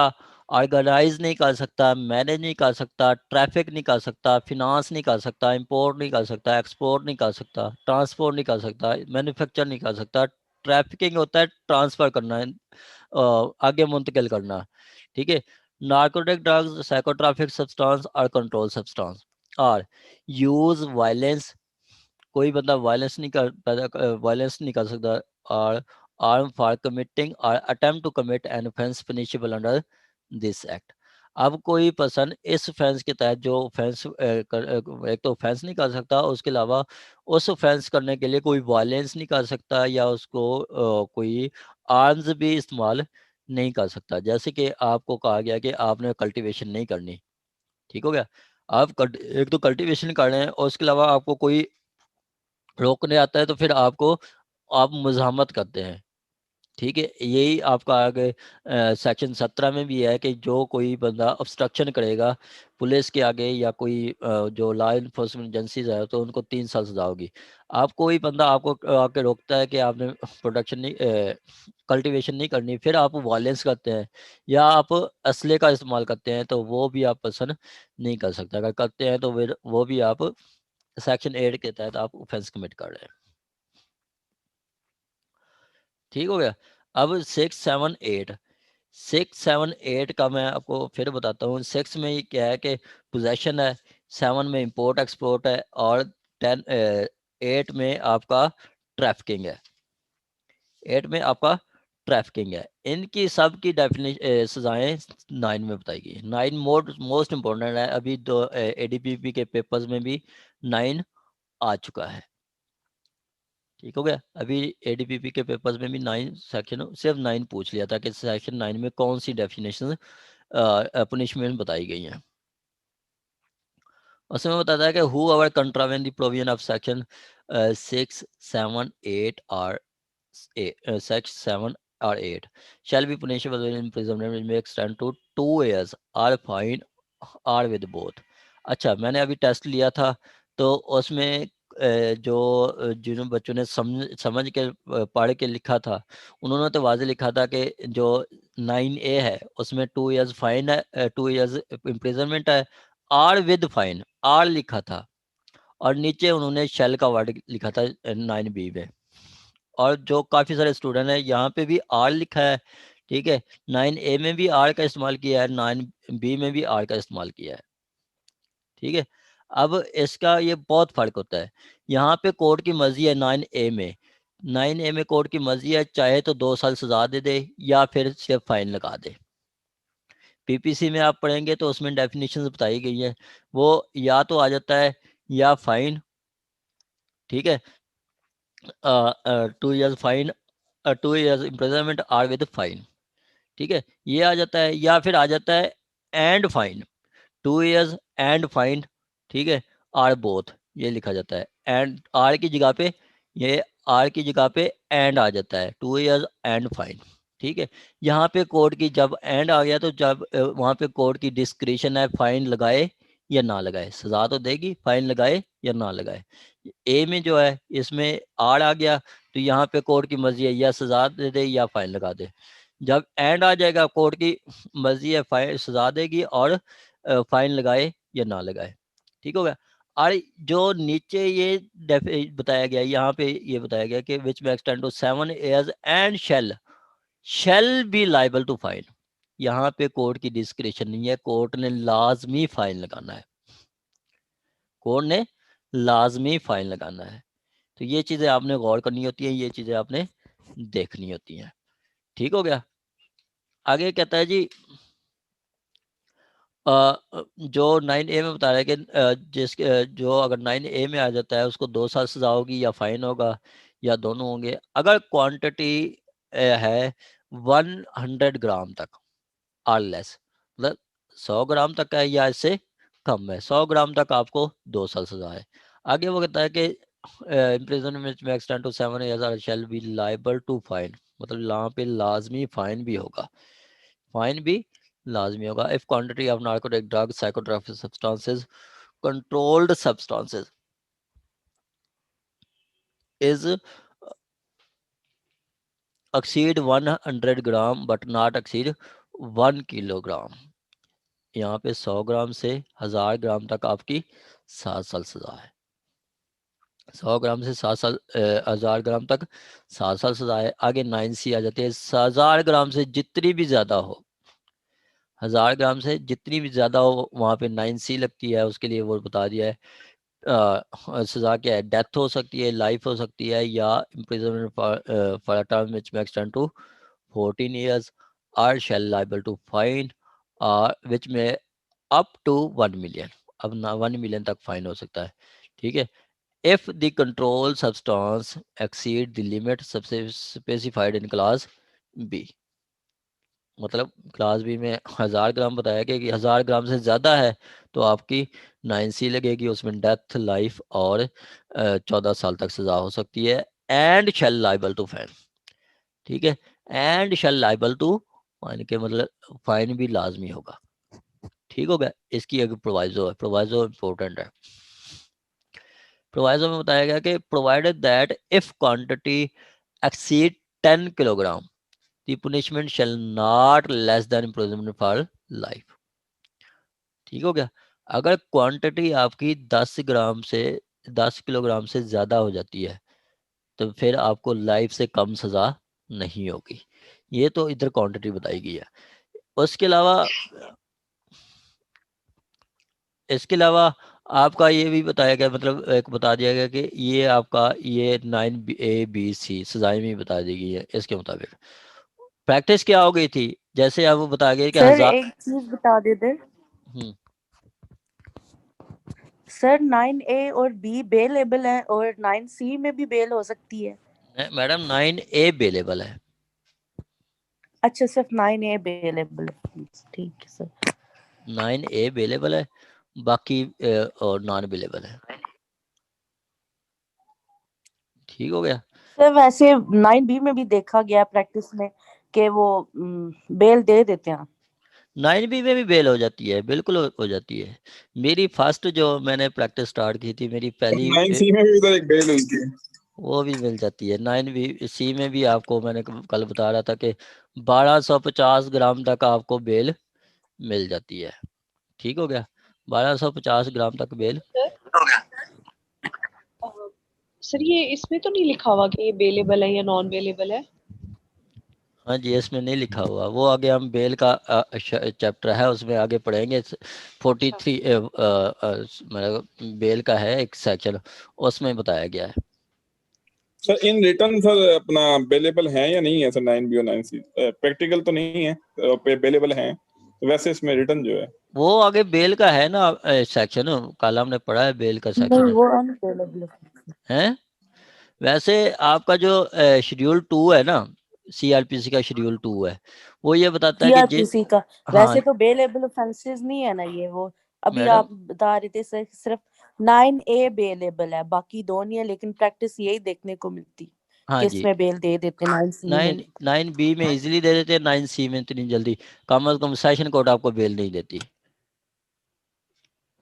ऑर्गेनाइज नहीं कर सकता, मैनेज नहीं कर सकता, ट्रैफिक नहीं कर सकता, फिनांस नहीं कर सकता, इंपोर्ट नहीं कर सकता, एक्सपोर्ट नहीं कर सकता, ट्रांसपोर्ट नहीं कर सकता, मैन्युफैक्चर नहीं कर सकता। ट्रैफिकिंग होता है ट्रांसफर करना है, आगे मुंतकिल करना, ठीक है। नार्कोटिक ड्रग्स, साइकोट्रॉपिक सब्सटेंस और कंट्रोल सब्सटेंस और यूज वायलेंस, कोई बंदा वायलेंस नहीं कर सकता, और आर्म फॉर कमिटिंग और attempt to commit an offence punishable under this act. अब कोई पर्सन इस ऑफेंस के तहत जो ऑफेंस एक तो ऑफेंस नहीं कर सकता, उसके अलावा उस ऑफेंस करने के लिए कोई वायलेंस नहीं कर सकता, या उसको कोई आर्म्स भी इस्तेमाल नहीं कर सकता। जैसे कि आपको कहा गया कि आपने कल्टीवेशन नहीं करनी, ठीक हो गया। आप एक तो कल्टीवेशन कर रहे हैं और उसके अलावा आपको कोई रोकने आता है तो फिर आप मुज़ाहमत करते हैं, ठीक है। यही आपका आगे सेक्शन 17 में भी है कि जो कोई बंदा ऑब्स्ट्रक्शन करेगा पुलिस के आगे या कोई जो लॉ इन्फोर्समेंट एजेंसीज है तो उनको 3 साल सजा होगी। आप कोई बंदा आपको आके रोकता है कि आपने प्रोडक्शन नहीं कल्टीवेशन नहीं करनी, फिर आप वायलेंस करते हैं या आप असले का इस्तेमाल करते हैं, तो वो भी आप पसंद नहीं कर सकते। अगर करते हैं तो फिर वो भी आप सेक्शन 8 के तहत आप ऑफेंस कमिट कर रहे हैं, ठीक हो गया। अब 6, 7, 8 का मैं आपको फिर बताता हूँ। 6 में ये क्या है कि पोजेशन है, 7 में इंपोर्ट एक्सपोर्ट है, और 8 में आपका ट्रैफिकिंग है। 8 में आपका ट्रैफिकिंग है। इनकी सब की डेफिनेशन सजाएं 9 में बताई गई। 9 मोस्ट इम्पोर्टेंट है। अभी दो ADPP के पेपर्स में भी 9 आ चुका है, ठीक हो गया। अभी ADPP के पेपर्स में भी 9 सेक्शन सिर्फ 9 पूछ लिया था कि सेक्शन 9 में कौन सी डेफिनेशन पनिशमेंट बताई गई हैं। उसमें बताता है कि whoever contravene the provision of section 6, 7, 8 और 7 or 8 shall be punishable in imprisonment which may extend to 2 years or fine or with both। अच्छा, मैंने अभी टेस्ट लिया था तो उसमें जिन बच्चों ने समझ के पढ़ के लिखा था, उन्होंने तो वाज़े लिखा था कि जो 9A है उसमें 2 years फाइन है, 2 years इम्प्रिजनमेंट है, आर विद फाइन, आर लिखा था, और नीचे उन्होंने शेल का वर्ड लिखा था 9B में। और जो काफ़ी सारे स्टूडेंट हैं यहाँ पे भी आर लिखा है, ठीक है। 9A में भी आर का इस्तेमाल किया है, 9B में भी आर का इस्तेमाल किया है, ठीक है। अब इसका ये बहुत फ़र्क होता है। यहाँ पे कोर्ट की मर्जी है 9A में, 9A में कोर्ट की मर्जी है, चाहे तो 2 साल सजा दे दे या फिर सिर्फ फाइन लगा दे। PPC में आप पढ़ेंगे तो उसमें डेफिनेशन बताई गई है, वो या तो आ जाता है या फाइन, ठीक है, 2 years fine, 2 years imprisonment or with fine, ठीक है, ये आ जाता है। या फिर आ जाता है and fine, 2 years and fine, ठीक है, आर बोथ, ये लिखा जाता है। एंड आर की जगह पे, ये आर की जगह पे एंड आ जाता है, 2 years एंड फाइन, ठीक है। यहाँ पे कोर्ट की जब एंड आ गया तो जब वहाँ पे कोर्ट की डिस्क्रिशन है, फाइन लगाए या ना लगाए, सजा तो देगी, फाइन लगाए या ना लगाए। ए में जो है इसमें आर आ गया तो यहाँ पे कोर्ट की मर्जी है या सजा दे दे या फाइन लगा दे। जब एंड आ जाएगा कोर्ट की मर्जी है, फाइन सजा देगी और फाइन लगाए या ना लगाए, ठीक हो गया। और जो नीचे ये बताया गया, यहाँ पे ये बताया गया कि विच में extend to 7 years and shall be liable to fine. यहाँ पे कोर्ट की डिस्क्रिप्शन नहीं है, कोर्ट ने लाजमी फाइन लगाना है, कोर्ट ने लाजमी फाइन लगाना है। तो ये चीज़ें आपने गौर करनी होती हैं, ये चीज़ें आपने देखनी होती हैं, ठीक हो गया। आगे कहता है जी जो 9A में बता रहा है कि जो अगर 9A में आ जाता है उसको 2 साल सजा होगी या फाइन होगा या दोनों होंगे। अगर क्वांटिटी है 100 ग्राम तक और लेस, मतलब 100 ग्राम तक है या इससे कम है, 100 ग्राम तक आपको 2 साल सजा है। आगे वो कहता है कि इम्प्रिजनमेंट में extend to 7 years shall be liable to fine, मतलब यहाँ पे लाजमी फाइन भी होगा, फाइन भी लाजमी होगा। If quantity of narcotic drugs, psychotropic substances, controlled substances is exceed 100 gram but not exceed 1 kilogram, यहाँ पे 100 ग्राम से 1000 ग्राम तक आपकी 7 साल सजा है। 100 ग्राम से 7 साल 1000 ग्राम तक 7 साल सजा है। आगे 9C आ जाती है। 1000 ग्राम से जितनी भी ज़्यादा हो, 1000 ग्राम से जितनी भी ज़्यादा हो वहाँ पे 9C लगती है। उसके लिए वो बता दिया है सजा क्या है, डेथ हो सकती है, लाइफ हो सकती है, या imprisonment for a term which may extend to 14 years or shall liable to fine which may up to 1 million। अब ना 1 मिलियन तक फाइन हो सकता है। ठीक है। if the control substance exceed the limit specified in class B, मतलब क्लास बी में 1000 ग्राम बताया गया कि 1000 ग्राम से ज़्यादा है तो आपकी 9C लगेगी, उसमें डेथ, लाइफ और 14 साल तक सज़ा हो सकती है। And shall liable to fine. ठीक है। And shall liable to fine के मतलब फाइन भी लाजमी होगा। ठीक हो गया। इसकी एक प्रोवाइजो है, प्रोवाइजो इम्पोर्टेंट है। प्रोवाइजो में बताया गया कि provided that if quantity exceed 10 kilogram the punishment shall not less than imprisonment for life। ठीक हो गया। अगर क्वांटिटी आपकी 10 ग्राम से 10 किलोग्राम से ज़्यादा हो जाती है तो फिर आपको लाइफ से कम सज़ा नहीं होगी। ये तो इधर क्वांटिटी बताई गई है। उसके अलावा इसके अलावा आपका ये भी बताया गया, मतलब एक बता दिया गया कि ये आपका ये 9A-B-C सजाएं भी बता दी गई है। इसके मुताबिक प्रैक्टिस क्या हो गई थी, जैसे आप वो बता गए कि सर 1000। एक चीज बता देते सर, 9A और B बेलेबल है और 9C में भी बेल हो सकती है। मैडम 9A बेलेबल है। अच्छा, सिर्फ 9A बेलेबल है। ठीक है सर। 9A बेलेबल है, बाकी और नॉन बेलेबल है। ठीक हो गया। सर वैसे 9B में भी देखा गया प्रैक्टिस में कि वो बेल दे देते हैं। 9B में भी बेल हो जाती है, बिल्कुल हो जाती है। मेरी फर्स्ट जो मैंने प्रैक्टिस स्टार्ट की थी, मेरी पहली 9C में भी उधर एक बेल हुई थी, वो भी मिल जाती है। 9C में भी आपको मैंने कल बता रहा था कि 1250 ग्राम तक आपको बेल मिल जाती है। ठीक हो गया। 1250 ग्राम तक बेल। सर ये इसमें तो नहीं लिखा हुआ कि ये बेलेबल है या नॉन बेलेबल है? हाँ जी, इसमें नहीं लिखा हुआ। वो आगे हम बेल का चैप्टर है, उसमें आगे पढ़ेंगे। 43 मतलब बेल का है एक सेक्शन, उसमें बताया गया है। सर इन रिटर्न सर अपना बेलेबल है या नहीं है सर? 9B और 9C प्रैक्टिकल तो नहीं है, बेलेबल हैं तो वैसे इसमें रिटर्न जो है वो आगे बेल का है ना सेक्शन, कल हमने पढ़ा है बेल का सेक्शन नहीं, वो अनबेलेबल है। वैसे आपका जो शेड्यूल 2 है ना, CRPC का शेड्यूल 2 है, वो ये बताता है कि CRPC का। हाँ वैसे तो बेलेबल ऑफेंसेस नहीं है ना ये, वो अभी मैडम, आप बता रहे थे सिर्फ 9A बेलेबल है, बाकी दो नहीं है, लेकिन प्रैक्टिस यही देखने को मिलती हाँ कि जी, इसमें बेल दे देते 9C में। 9B में इजीली दे देते हैं, 9C में इतनी जल्दी कम अज कम सेशन कोर्ट आपको बेल नहीं देती।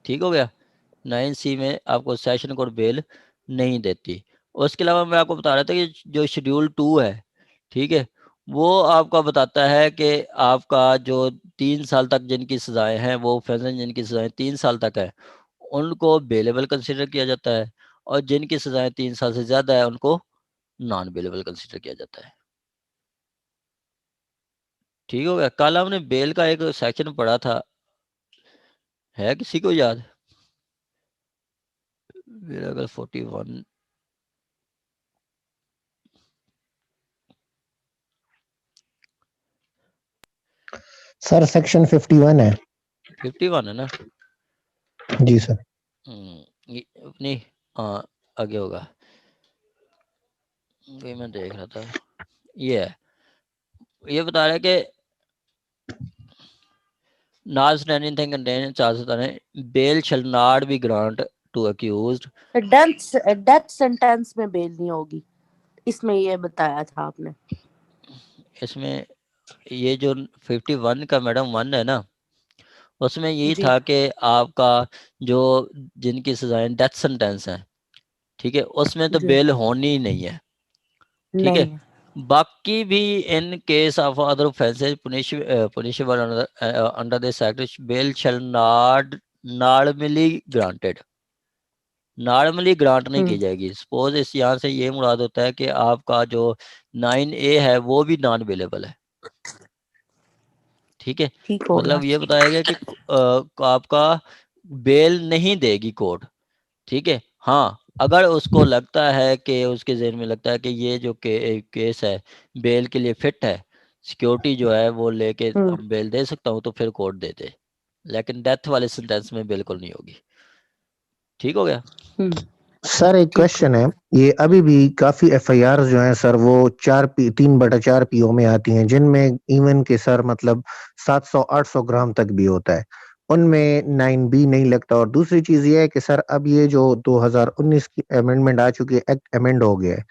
ठीक हो गया। 9C में आपको सेशन कोर्ट बेल नहीं देती। उसके अलावा मैं आपको बता रहा था कि जो शेड्यूल 2 है, ठीक है, वो आपका बताता है कि आपका जो 3 साल तक जिनकी सजाएं हैं, वो ऑफेंस जिनकी सजाएं 3 साल तक है, उनको बेलेबल कंसिडर किया जाता है, और जिनकी सजाएं 3 साल से ज़्यादा है उनको नॉन बेलेबल कंसिडर किया जाता है। ठीक हो गया। कल हमने बेल का एक सेक्शन पढ़ा था, है किसी को याद? मेरा अगर 41 सर सेक्शन 51 है। 51 है ना जी सर। नहीं, हाँ आगे होगा, ये मैं देख रहा था। ये है, ये बता रहा है कि notwithstanding contained charges bail shall not be granted to accused। Death sentence में बेल नहीं होगी, इसमें ये बताया था आपने। इसमें ये जो 51 का मैडम 1 है ना, उसमें यही जी। था कि आपका जो जिनकी सजाएं डेथ सेंटेंस है, ठीक है, उसमें तो जी। बेल होनी ही नहीं है। ठीक है। नहीं। बाकी भी इन case of other offences punishable under this act bail shall not normally granted, normally grant नहीं की जाएगी। सपोज इस यहाँ से ये मुराद होता है कि आपका जो 9A है वो भी नॉन अवेलेबल है, ठीक है। ठीक हो मतलब गया। ये बताया गया कि आपका बेल नहीं देगी कोर्ट, ठीक है। हाँ, अगर उसको लगता है कि उसके ज़हन में लगता है कि ये जो केस है बेल के लिए फिट है, सिक्योरिटी जो है वो लेके बेल दे सकता हूँ, तो फिर कोर्ट दे दे, लेकिन डेथ वाले सेंटेंस में बिल्कुल नहीं होगी। ठीक हो गया। सर एक क्वेश्चन है, ये अभी भी काफी एफआईआर जो हैं सर वो 3/4 पीओ में आती हैं, जिनमें इवन के सर मतलब 700-800 ग्राम तक भी होता है, उनमें 9B नहीं लगता। और दूसरी चीज ये है कि सर अब ये जो 2019 की अमेंडमेंट आ चुकी है, एक्ट अमेंड हो गया है,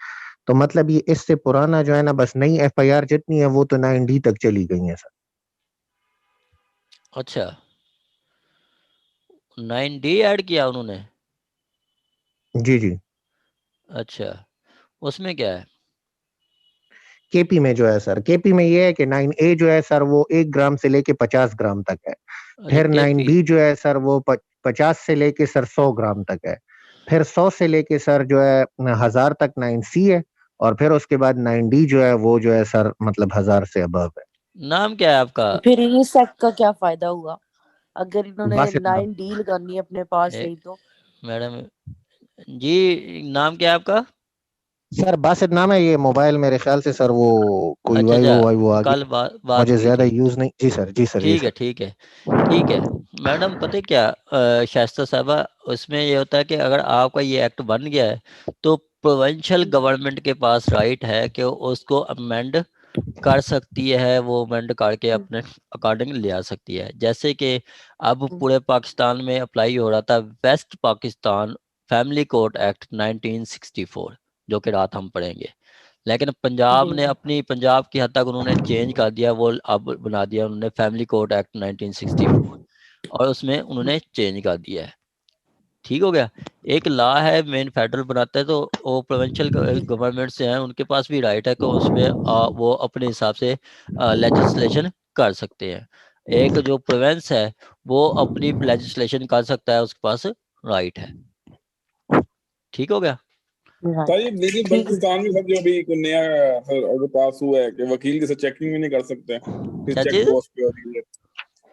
तो मतलब ये इससे पुराना जो है ना, बस नई एफआईआर जितनी है वो तो 9D तक चली गई है सर। अच्छा, 9D ऐड किया उन्होंने? जी जी। अच्छा, उसमें क्या है? केपी में जो है सर, केपी में ये है कि 9A जो है सर वो 1 ग्राम से लेके 50 ग्राम तक है। फिर 9B जो है सर वो 50 से लेके सर 100 ग्राम तक है। फिर 100 से लेके सर जो है 1000 तक 9C है। और फिर उसके बाद 9D जो है वो जो है सर मतलब 1000 से अबव है। नाम क्या है आपका? फिर इस एक्ट का क्या फायदा हुआ अगर इन्होंने बासित नाम। 9D लगानी है अपने पास नहीं तो? मैडम जी, नाम क्या है आपका? सर बासित नाम है, ये मोबाइल मेरे ख्याल से सर वो कोई अच्छा वाइवो आ कल गया, बात मुझे हुई ज्यादा थी। यूज नहीं। जी सर, जी सर, जी ठीक है सर। ठीक है ठीक है। मैडम पता है क्या शाइस्ता साहबा, उसमें ये होता है कि अगर आपका ये एक्ट बन गया है तो प्रोविंशियल गवर्नमेंट के पास राइट है कि उसको अमेंड कर सकती है, वो अमेंड करके अपने अकॉर्डिंग ले आ सकती है। जैसे कि अब पूरे पाकिस्तान में अप्लाई हो रहा था West Pakistan family court act 1964, जो कि रात हम पढ़ेंगे, लेकिन पंजाब ने अपनी पंजाब की हद तक उन्होंने चेंज कर दिया, वो अब बना दिया उन्होंने फैमिली कोर्ट एक्ट 1964, और उसमें उन्होंने चेंज कर दिया है। ठीक हो गया। एक लॉ है मेन फेडरल बनाता है, तो वो प्रोविंशियल गवर्नमेंट से हैं, उनके पास भी राइट है कि उसमें वो अपने हिसाब से लेजिस्लेशन कर सकते हैं। एक जो प्रोविंस है वो अपनी लेजिस्लेशन कर सकता है, उसके पास राइट है। ठीक हो गया। सर ये लेकिन बल्तिस्तान में सर जो अभी कोई नया सर अगर पास हुआ है कि वकील जैसे चेकिंग भी नहीं कर सकते किस क्या चेक चीज? पोस्ट पे होती है,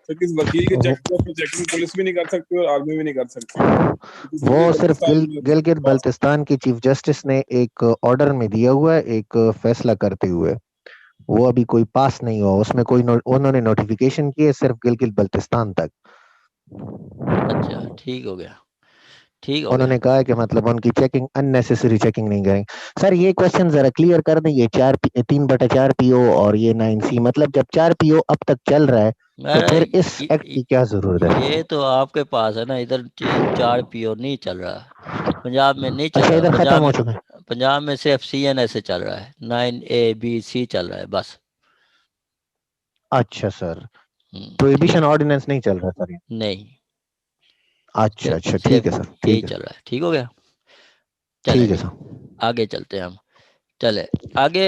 तो किस वकील के चेक पोस्ट पे चेकिंग पुलिस भी नहीं कर सकती और आर्मी भी नहीं कर सकती, तो किसी वो भी सिर्फ बल्तिस्तान में गिलगित पास। बल्तिस्तान की चीफ जस्टिस ने एक ऑर्डर में दिया हुआ है, एक फैसला करते हुए, वो अभी कोई पास नहीं हुआ, उसमें कोई उन्होंने नोटिफिकेशन की है सिर्फ गिलगित बल्तिस्तान तक। अच्छा ठीक हो गया, ठीक हो गया। उन्होंने कहा है कि मतलब उनकी चेकिंग अननेसेसरी चेकिंग नहीं करेंगे। सर ये क्वेश्चन जरा क्लियर कर दें, ये 3/4 पीओ और ये 9C, मतलब जब 4 पीओ अब तक चल रहा है तो फिर इस एक्ट की क्या जरूरत है? ये तो आपके पास है ना, इधर 4 पीओ नहीं चल रहा, पंजाब में नहीं चल अच्छा, रहा। इधर खत्म हो चुका है। पंजाब में सिर्फ CNS चल रहा है, 9A B C चल रहा है बस। अच्छा सर, प्रोहिबिशन ऑर्डिनेंस नहीं चल रहा सर ये? नहीं, अच्छा अच्छा, सिर्फ ठीक है सर, यही ठीक है चल रहा है। ठीक हो गया। चले ठीक है जी, सर। आगे चलते हैं हम। चले आगे।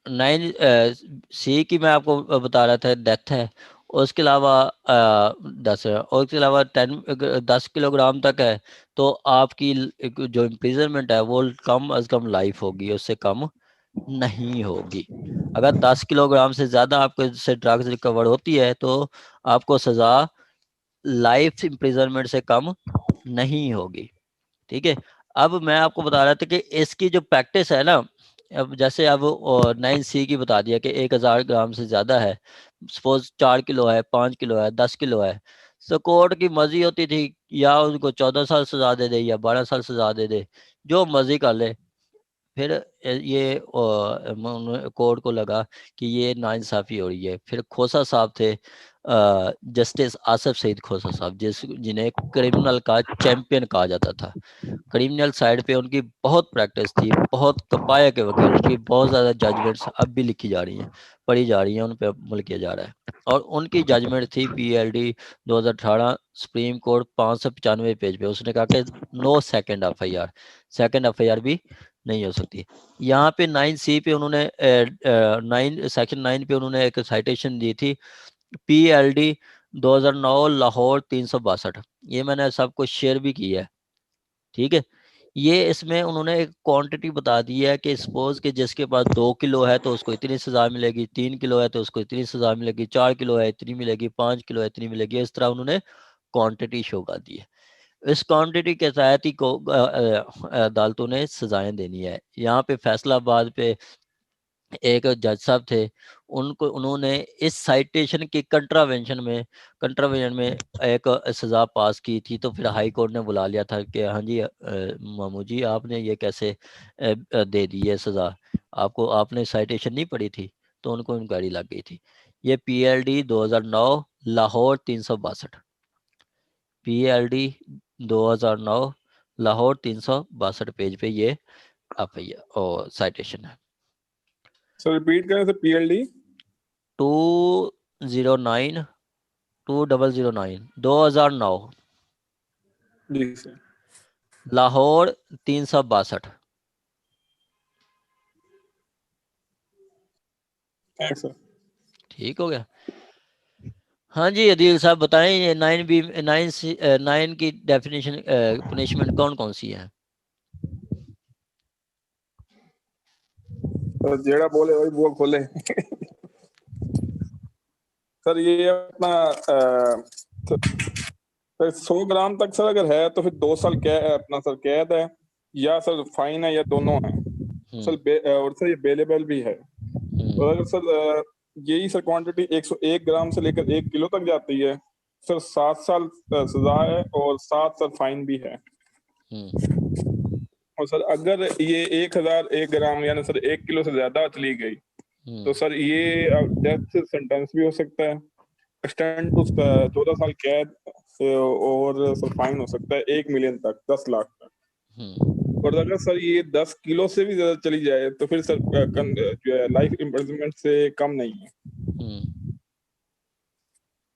9C की मैं आपको बता रहा था, डेथ है। उसके अलावा 10 है, और उसके अलावा 10 किलोग्राम तक है तो आपकी जो इम्प्रिजनमेंट है वो कम अज कम लाइफ होगी, उससे कम नहीं होगी। अगर 10 किलोग्राम से ज़्यादा आपको से ड्रग्स रिकवर होती है तो आपको सज़ा लाइफ इम्प्रिजनमेंट से कम नहीं होगी। ठीक है। अब मैं आपको बता रहा था कि इसकी जो प्रैक्टिस है ना, अब जैसे अब 9C की बता दिया कि 1000 ग्राम से ज़्यादा है, सपोज 4 किलो है, 5 किलो है, 10 किलो है, तो कोर्ट की मर्जी होती थी या उनको 14 साल सजा दे दे या 12 साल सजा दे दे, जो मर्जी कर ले। फिर ये कोर्ट को लगा कि ये नाइंसाफ़ी हो रही है। फिर खोसा साहब थे, जस्टिस आसिफ सईद खोसा साहब, जिन्हें क्रिमिनल का चैंपियन कहा जाता था। क्रिमिनल साइड पे उनकी बहुत प्रैक्टिस थी, बहुत कपाया के वकील, उनकी बहुत ज़्यादा जजमेंट्स अब भी लिखी जा रही हैं, पढ़ी जा रही हैं, उन पर अमल किया जा रहा है। और उनकी जजमेंट थी PLD 2018 सुप्रीम कोर्ट 595 पेज पे। उसने कहा कि नो सेकंड FIR भी नहीं हो सकती। यहाँ पे 9C पे उन्होंने 9 सेक्शन 9 पे उन्होंने एक साइटेशन दी थी, PLD 2009 लाहौर 362। ये मैंने सबको शेयर भी किया है, ठीक है। ये इसमें उन्होंने एक क्वांटिटी बता दी है कि सपोज कि जिसके पास 2 किलो है तो उसको इतनी सज़ा मिलेगी, 3 किलो है तो उसको इतनी सज़ा मिलेगी, 4 किलो है इतनी मिलेगी, 5 किलो है इतनी मिलेगी। इस तरह उन्होंने क्वांटिटी शो कर दी है। इस क्वांटिटी के तहत ही को अदालतों ने सजाएं देनी है। यहाँ पे फैसलाबाद पे एक जज साहब थे, उन्होंने इस साइटेशन की कंट्रावेंशन में एक सज़ा पास की थी। तो फिर हाई कोर्ट ने बुला लिया था कि हाँ जी मामू जी आपने ये कैसे दे दी है सज़ा, आपने साइटेशन नहीं पढ़ी थी। तो उनको इंक्वायरी लग गई थी। ये PLD 2009 Lahore 362, PLD 2009 Lahore 362 page पे ये और साइटेशन है। सर रिपीट करें सर, PLD 2009 2009 जी सर। लाहौर 362। Thanks sir. ठीक हो गया। हाँ जी अदील साहब बताएं, ये 9 की डेफिनेशन पनिशमेंट कौन कौन सी है? तो जेड़ा बोले वही बुआ खोले। सर ये अपना 100 ग्राम तक सर अगर है तो फिर 2 साल अपना सर कैद है, या सर फाइन है, या दोनों है सर। और सर ये बेलेबल भी है। और अगर सर यही सर क्वांटिटी 101 ग्राम से लेकर 1 किलो तक जाती है सर, 7 साल सजा है और 7 सर फाइन भी है। और सर अगर ये 1001 ग्राम यानी सर 1 किलो से ज्यादा चली गई तो सर ये डेथ सेंटेंस भी हो सकता है, एक्सटेंड टू 14 साल कैद, और सर फाइन हो सकता है 1 मिलियन तक, 10 लाख तक। और अगर सर ये 10 किलो से भी ज्यादा चली जाए तो फिर सर जो है लाइफ इम्प्रिजनमेंट से कम नहीं है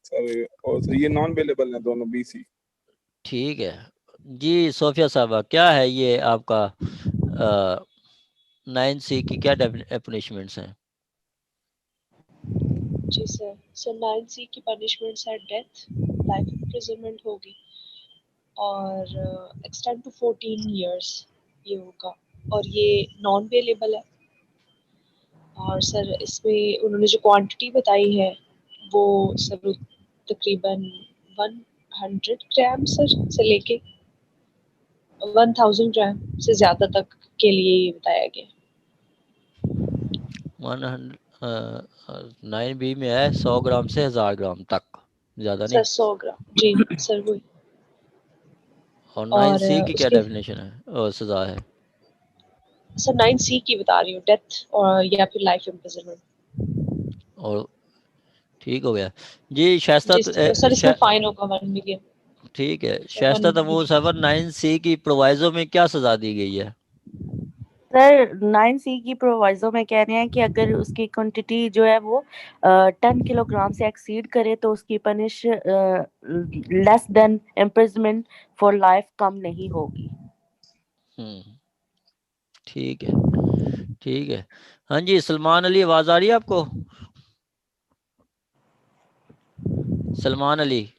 सर। और सर ये नॉन अवेलेबल है दोनों BC। ठीक है जी। सोफिया साहबा क्या है ये आपका 9C की क्या पनिशमेंट्स हैं? जी सर 9C की पनिशमेंट्स है डेथ, लाइफ इम्प्रिजनमेंट होगी और एक्सटेंड टू 14 इयर्स ये होगा, और ये नॉन बेलेबल है। और सर इसमें उन्होंने जो क्वांटिटी बताई है वो सर तकरीबन 100 ग्राम सर से लेके 1000 ग्राम से ज्यादा तक के लिए ये बताया गया। 9B में है 100 ग्राम से 1000 ग्राम तक, ज्यादा नहीं सर 100 ग्राम जी सर वही। और 9C की क्या डेफिनेशन है और सजा है? सर 9C की बता रही हूँ, डेथ और या फिर लाइफ इम्प्रिजनमेंट। और ठीक हो गया जी। शाइस्ता सर इसमें फाइन होगा 1 मिलियन। ठीक है शाइस्ता तमूर साहब, 9C की प्रोवाइजो में क्या सजा दी गई है? सर 9C की प्रोवाइजो में कह रहे हैं कि अगर उसकी क्वांटिटी जो है वो 10 किलोग्राम से एक्सीड करे तो उसकी punish less than imprisonment for life कम नहीं होगी। ठीक है ठीक है। हाँ जी सलमान अली, आवाज आ रही है आपको? सलमान अली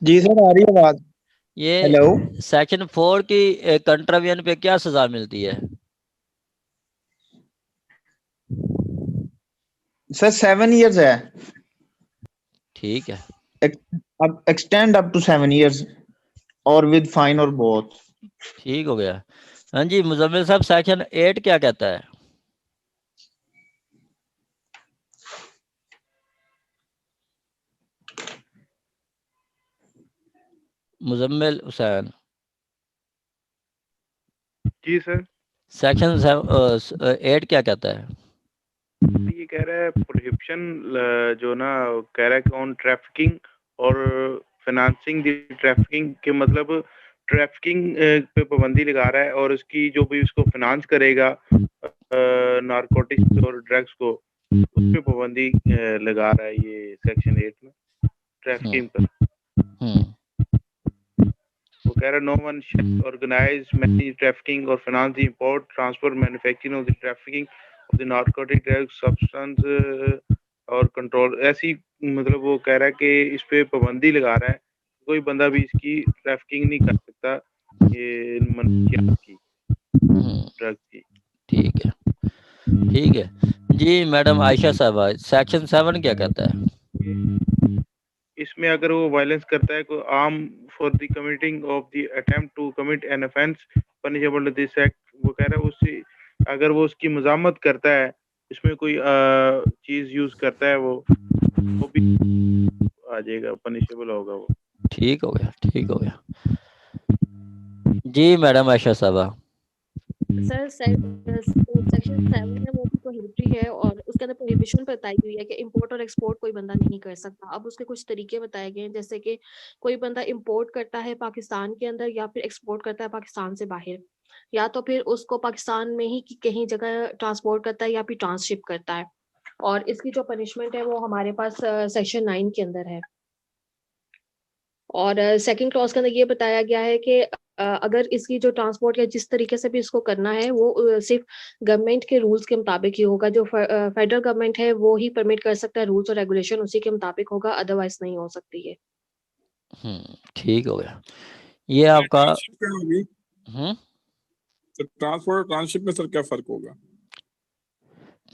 जी सर आ रही है आवाज। ये हेलो सेक्शन 4 की कंट्रावियन पे क्या सजा मिलती है? सर 7 इयर्स है। ठीक है अब एक्सटेंड अप टू 7 इयर्स और विद फाइन और बोथ। ठीक हो गया। हाँ जी मुजम्मिल साहब, सेक्शन 8 क्या कहता है? मुजम्मिल हुसैन जी सर। सेक्शन 8 क्या कहता है? ये कह रहा है प्रोहिबिशन जो ना कह रहा है कि ऑन ट्रैफिकिंग और फाइनेंसिंग दी ट्रैफिकिंग के मतलब ट्रैफिकिंग पे पाबंदी लगा रहा है, और उसकी जो भी उसको फाइनेंस करेगा नारकोटिक्स और ड्रग्स को, उस पे पाबंदी लगा रहा है ये सेक्शन 8 में ट्रैफिकिंग पर। कह रहा no one shall organise manage trafficking और finance the import transfer manufacturing of the trafficking of the narcotic drug substance और कंट्रोल, ऐसी मतलब वो कह रहा है कि इस पे पाबंदी लगा रहा है, कोई बंदा भी इसकी ट्रैफिकिंग नहीं कर सकता ये मनशियात की, ड्रग की। ठीक है, ठीक है जी। मैडम आयशा साहबा, सेक्शन 7 क्या कहता है? इसमें अगर वो वायलेंस करता है को arm for the committing of the attempt to commit an offence punishable this act, वो कह रहा है उससे अगर वो उसकी मजामत करता है, इसमें कोई चीज यूज करता है वो भी आ जाएगा, पनिशेबल होगा वो। ठीक हो गया, ठीक हो गया जी। मैडम आयशा साहबा, सर सेक्शन 7 है वो भी प्रोहिबिटरी है और उसके अंदर प्रोहिबिशन बताई हुई है कि इंपोर्ट और एक्सपोर्ट कोई बंदा नहीं कर सकता। अब उसके कुछ तरीके बताए गए हैं, जैसे कि कोई बंदा इंपोर्ट करता है पाकिस्तान के अंदर या फिर एक्सपोर्ट करता है पाकिस्तान से बाहर, या तो फिर उसको पाकिस्तान में ही कहीं जगह ट्रांसपोर्ट करता है या फिर ट्रांसशिप करता है। और इसकी जो पनिशमेंट है वो हमारे पास सेक्शन 9 के अंदर है। और सेकंड क्लॉज के अंदर ये बताया गया है कि अगर इसकी जो ट्रांसपोर्ट या जिस तरीके से भी इसको करना है वो सिर्फ गवर्नमेंट के रूल्स के मुताबिक ही होगा। जो फेडरल गवर्नमेंट है वो ही परमिट कर सकता है, रूल्स और रेगुलेशन उसी के मुताबिक होगा, अदरवाइज नहीं हो सकती है। ठीक हो गया। ये आपका ट्रांसपोर्ट और ट्रांसशिप में सर क्या फर्क होगा?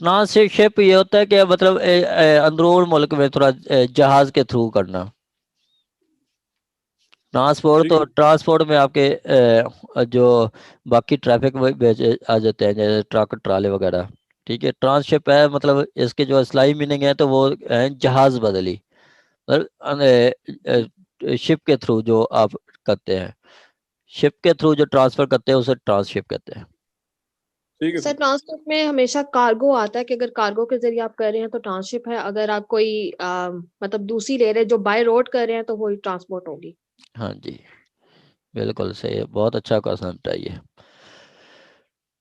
ट्रांसशिप ये होता है कि मतलब अंदरून मुल्क में थोड़ा जहाज के थ्रू करना। ट्रांसपोर्ट तो ट्रांसपोर्ट में आपके जो बाकी ट्रैफिक आ जाते हैं जैसे ट्रक ट्राले वगैरह। ठीक है, ट्रांसशिप है मतलब इसके जो असलाई मीनिंग है तो वो है जहाज बदली, मतलब शिप के थ्रू जो आप करते हैं, शिप के थ्रू जो ट्रांसफर करते हैं उसे ट्रांसशिप कहते हैं। सर ट्रांसपोर्ट में हमेशा कार्गो आता है कि अगर कार्गो के जरिए आप कर रहे हैं तो ट्रांसशिप है, अगर आप कोई मतलब दूसरी ले रहे हैं जो बाय रोड कर रहे हैं तो वही ट्रांसपोर्ट होगी। हाँ जी, बिल्कुल सही है, बहुत अच्छा कॉन्सेप्ट है ये।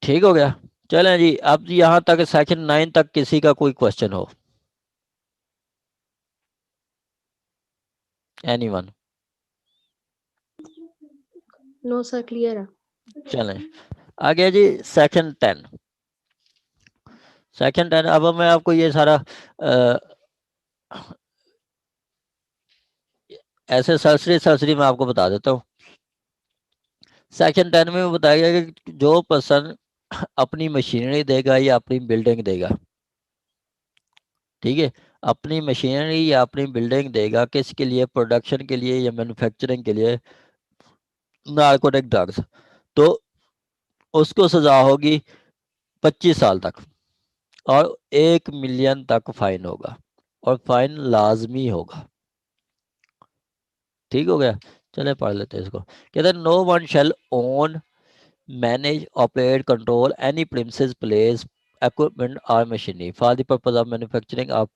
ठीक हो गया। चलें जी, अब यहाँ तक सेक्शन 9 तक किसी का कोई क्वेश्चन हो? एनीवन? नो सर, क्लियर है। चलें आगे जी, सेक्शन 10। सेक्शन 10 अब मैं आपको ये सारा ऐसे सरसरी मैं आपको बता देता हूँ। सेक्शन 10 में बताया गया कि जो पर्सन अपनी मशीनरी देगा या अपनी बिल्डिंग देगा, ठीक है, अपनी मशीनरी या अपनी बिल्डिंग देगा किसके लिए? प्रोडक्शन के लिए या मैन्युफैक्चरिंग के लिए नार्कोटिक ड्रग्स, तो उसको सजा होगी 25 साल तक और 1 मिलियन तक फाइन होगा, और फाइन लाजमी होगा। ठीक हो गया। चले पढ़ लेते हैं इसको। कहते हैं no one shall own manage, operate, control any premises, place, equipment or machinery for the purpose of manufacturing of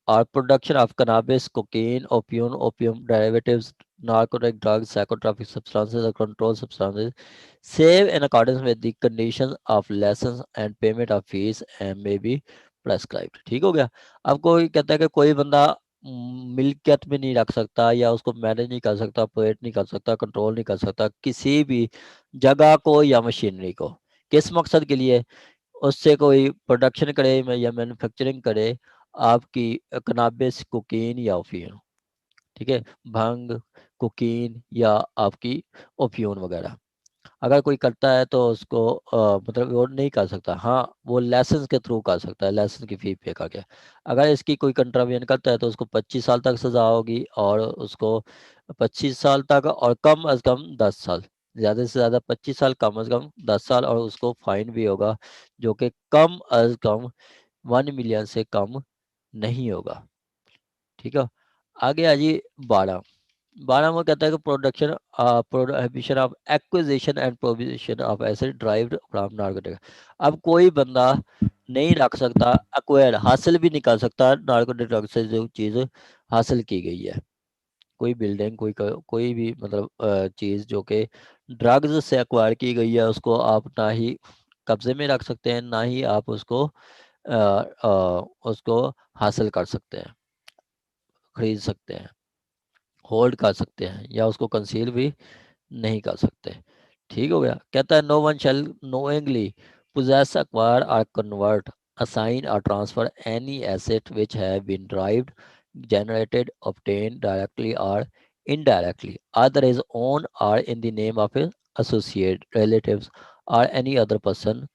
or production of cannabis, cocaine, opium derivatives, narcotic drugs, psychotropic substances or controlled substances, save in accordance with the conditions of license and payment of fees and may be prescribed। ठीक हो गया। अब कोई कहता है कि कोई बंदा मिल्कियत में नहीं रख सकता या उसको मैनेज नहीं कर सकता, ऑपरेट नहीं कर सकता, कंट्रोल नहीं कर सकता किसी भी जगह को या मशीनरी को, किस मकसद के लिए? उससे कोई प्रोडक्शन करे या मैन्युफैक्चरिंग करे आपकी कनाबिस, कोकीन या ओपियम, ठीक है, भंग, कोकीन या आपकी ओपियम वगैरह। अगर कोई करता है तो उसको मतलब वो नहीं कर सकता। हाँ, वो लाइसेंस के थ्रू कर सकता है, लाइसेंस की फी पे करके। अगर इसकी कोई कंट्रावेंशन करता है तो उसको 25 साल तक सजा होगी, और उसको 25 साल तक और कम अज कम 10 साल, ज़्यादा से ज़्यादा 25 साल, कम अज कम 10 साल, और उसको फाइन भी होगा जो कि कम अज कम 1 मिलियन से कम नहीं होगा। ठीक है, आगे आ जी 12 में कहता है कि production prohibition of acquisition and prohibition of acid derived from narcotic. अब कोई बंदा नहीं रख सकता, एक्वायर हासिल भी नहीं कर सकता नार्कोटिक ड्रग से जो चीज़ हासिल की गई है, कोई बिल्डिंग, कोई भी मतलब चीज़ जो कि ड्रग्स से एक्वायर की गई है, उसको आप ना ही कब्जे में रख सकते हैं, ना ही आप उसको हासिल कर सकते हैं, खरीद सकते हैं, होल्ड कर सकते हैं, या उसको कंसील भी नहीं कर सकते। ठीक हो गया। कहता है no one shall knowingly possess, acquire or convert, assign or transfer any asset which have been derived, generated, obtained directly or indirectly, either his own or in the name of his associate, relatives or any other person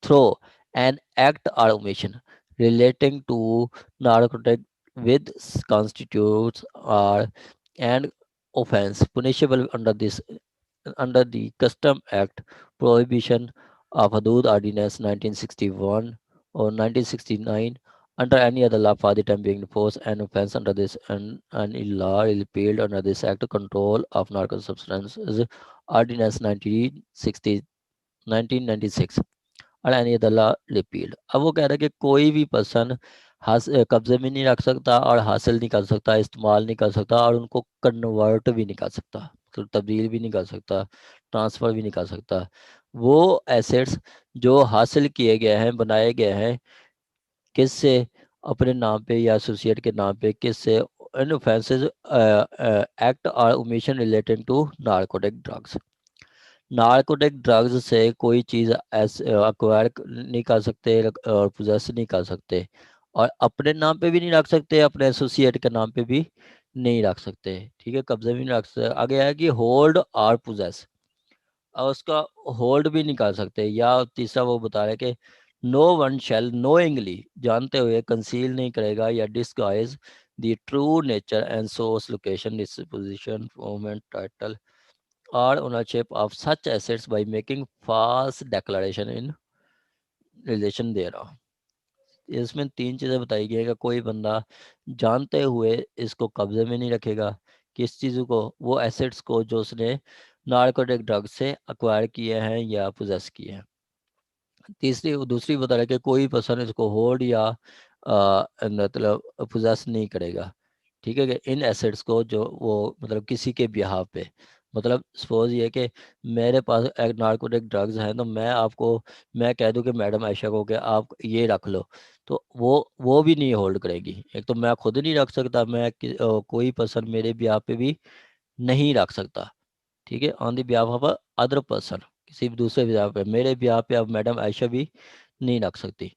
through an act or omission relating to narcotic with constitutes or an offense punishable under the Custom Act, prohibition of Hudud Ordinance 1961 or 1969, under any other law for the time being enforced, an offence under this and a law repealed under this Act, control of narcotic substances Ordinance 1996 और एनी अदर लॉ रिपील्ड। अब वो कह रहा है कि कोई भी पर्सन कब्जे में नहीं रख सकता और हासिल नहीं कर सकता, इस्तेमाल नहीं कर सकता और उनको कन्वर्ट भी नहीं कर सकता, तो तब्दील भी नहीं कर सकता, ट्रांसफ़र भी नहीं कर सकता। वो एसेट्स जो हासिल किए गए हैं, बनाए गए हैं किससे, अपने नाम पे या एसोसिएट के नाम पे, किससे, इन ऑफेंसेस एक्ट और omission relating to narcotic drugs. Narcotic drugs से कोई चीज़ अक्वायर नहीं कर सकते और पोजेस नहीं कर सकते और अपने नाम पे भी नहीं रख सकते, अपने एसोसिएट के नाम पे भी नहीं रख सकते। ठीक है, कब्जे भी नहीं रख सकते। आगे है कि होल्ड और पोजेस, और उसका होल्ड भी नहीं कर सकते। या तीसरा वो बता रहे कि नो वन शैल नोइंगली, जानते हुए कंसील नहीं करेगा या disguise the true nature and source, location, disposition, moment, title or ownership of such assets by making false declaration in relation thereof। इसमें तीन चीज़ें बताई गई है कि कोई बंदा जानते हुए इसको कब्जे में नहीं रखेगा, किस चीज़ को, वो एसेट्स को जो उसने नार्कोटिक ड्रग से अक्वायर किए हैं या पोजेस किए हैं। दूसरी बता रहा है कि कोई पर्सन इसको होल्ड या मतलब पोजेस नहीं करेगा। ठीक है, कि इन एसेट्स को जो वो मतलब किसी के बिहाफ पे, मतलब सपोज ये कि मेरे पास एक नार्कोटिक ड्रग्स हैं तो मैं कह दूं कि मैडम आयशा को कि आप ये रख लो, तो वो भी नहीं होल्ड करेगी। एक तो मैं खुद नहीं रख सकता, कोई पर्सन मेरे बिहाफ पे भी नहीं रख सकता। ठीक है, on the behalf of other person, किसी भी दूसरे बिहाफ पे, मेरे बिहाफ पे अब मैडम आयशा भी नहीं रख सकती।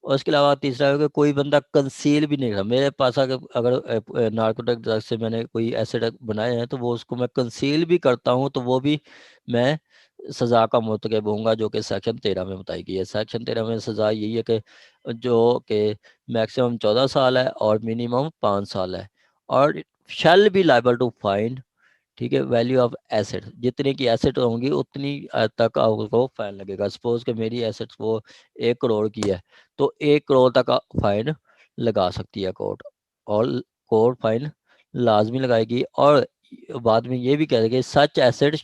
और उसके अलावा तीसरा है कि कोई बंदा कंसील भी नहीं रहा। मेरे पास अगर नार्कोटिक ड्रग से मैंने कोई एसिड बनाए हैं तो वो उसको मैं कंसील भी करता हूँ तो वो भी मैं सज़ा का मुर्तकब होऊंगा, जो कि सेक्शन 13 में बताई गई है। सेक्शन 13 में सज़ा यही है कि जो कि मैक्सिमम 14 साल है और मिनिमम 5 साल है, और shall be liable to fine. ठीक है, वैल्यू ऑफ एसेट, जितने की एसेट होंगी उतनी तक आपको फाइन लगेगा। सपोज कि मेरी एसेट्स वो 1 करोड़ की है तो 1 करोड़ तक फाइन लगा सकती है कोर्ट, और कोर्ट फाइन लाजमी लगाएगी। और बाद में ये भी कह देगी such asset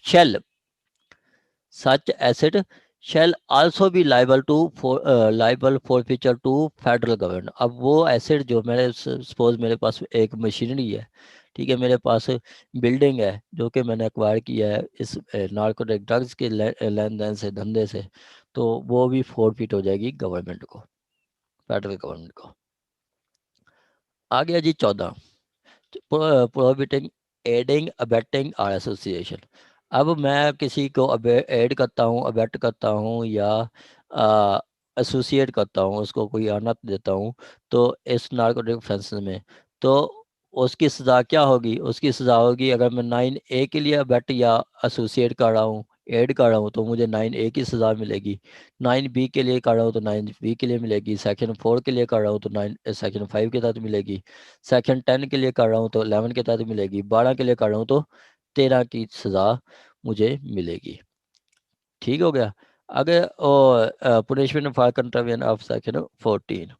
shall also be liable for future to federal government. अब वो एसेट जो सपोज मेरे पास एक मशीनरी है, ठीक है, मेरे पास बिल्डिंग है जो कि मैंने एक्वायर किया है इस नार्कोटिक ड्रग्स के लेन देन से, धंधे से, तो वो भी फॉरफिट हो जाएगी गवर्नमेंट को, फेडरल गवर्नमेंट को। आ गया जी 14, प्रोहिबिटिंग एडिंग अबेटिंग और एसोसिएशन। अब मैं किसी को ऐड करता हूँ, अबेट करता हूँ या एसोसिएट करता हूँ, उसको कोई आनत देता हूँ तो इस नार्कोटिक ऑफेंस में, तो उसकी सज़ा क्या होगी? उसकी सज़ा होगी, अगर मैं 9A के लिए अबेट या एसोसिएट कर रहा हूँ, ऐड कर रहा हूँ, तो मुझे 9A की सज़ा मिलेगी। 9B के लिए कर रहा हूँ तो 9B के लिए मिलेगी। सेक्शन 4 के लिए कर रहा हूँ तो सेक्शन 5 के तहत मिलेगी। सेक्शन 10 के लिए कर रहा हूँ तो 11 के तहत मिलेगी। 12 के लिए कर रहा हूँ तो 13 की सज़ा मुझे मिलेगी। ठीक हो गया। अगर punishment for contravention of section 14।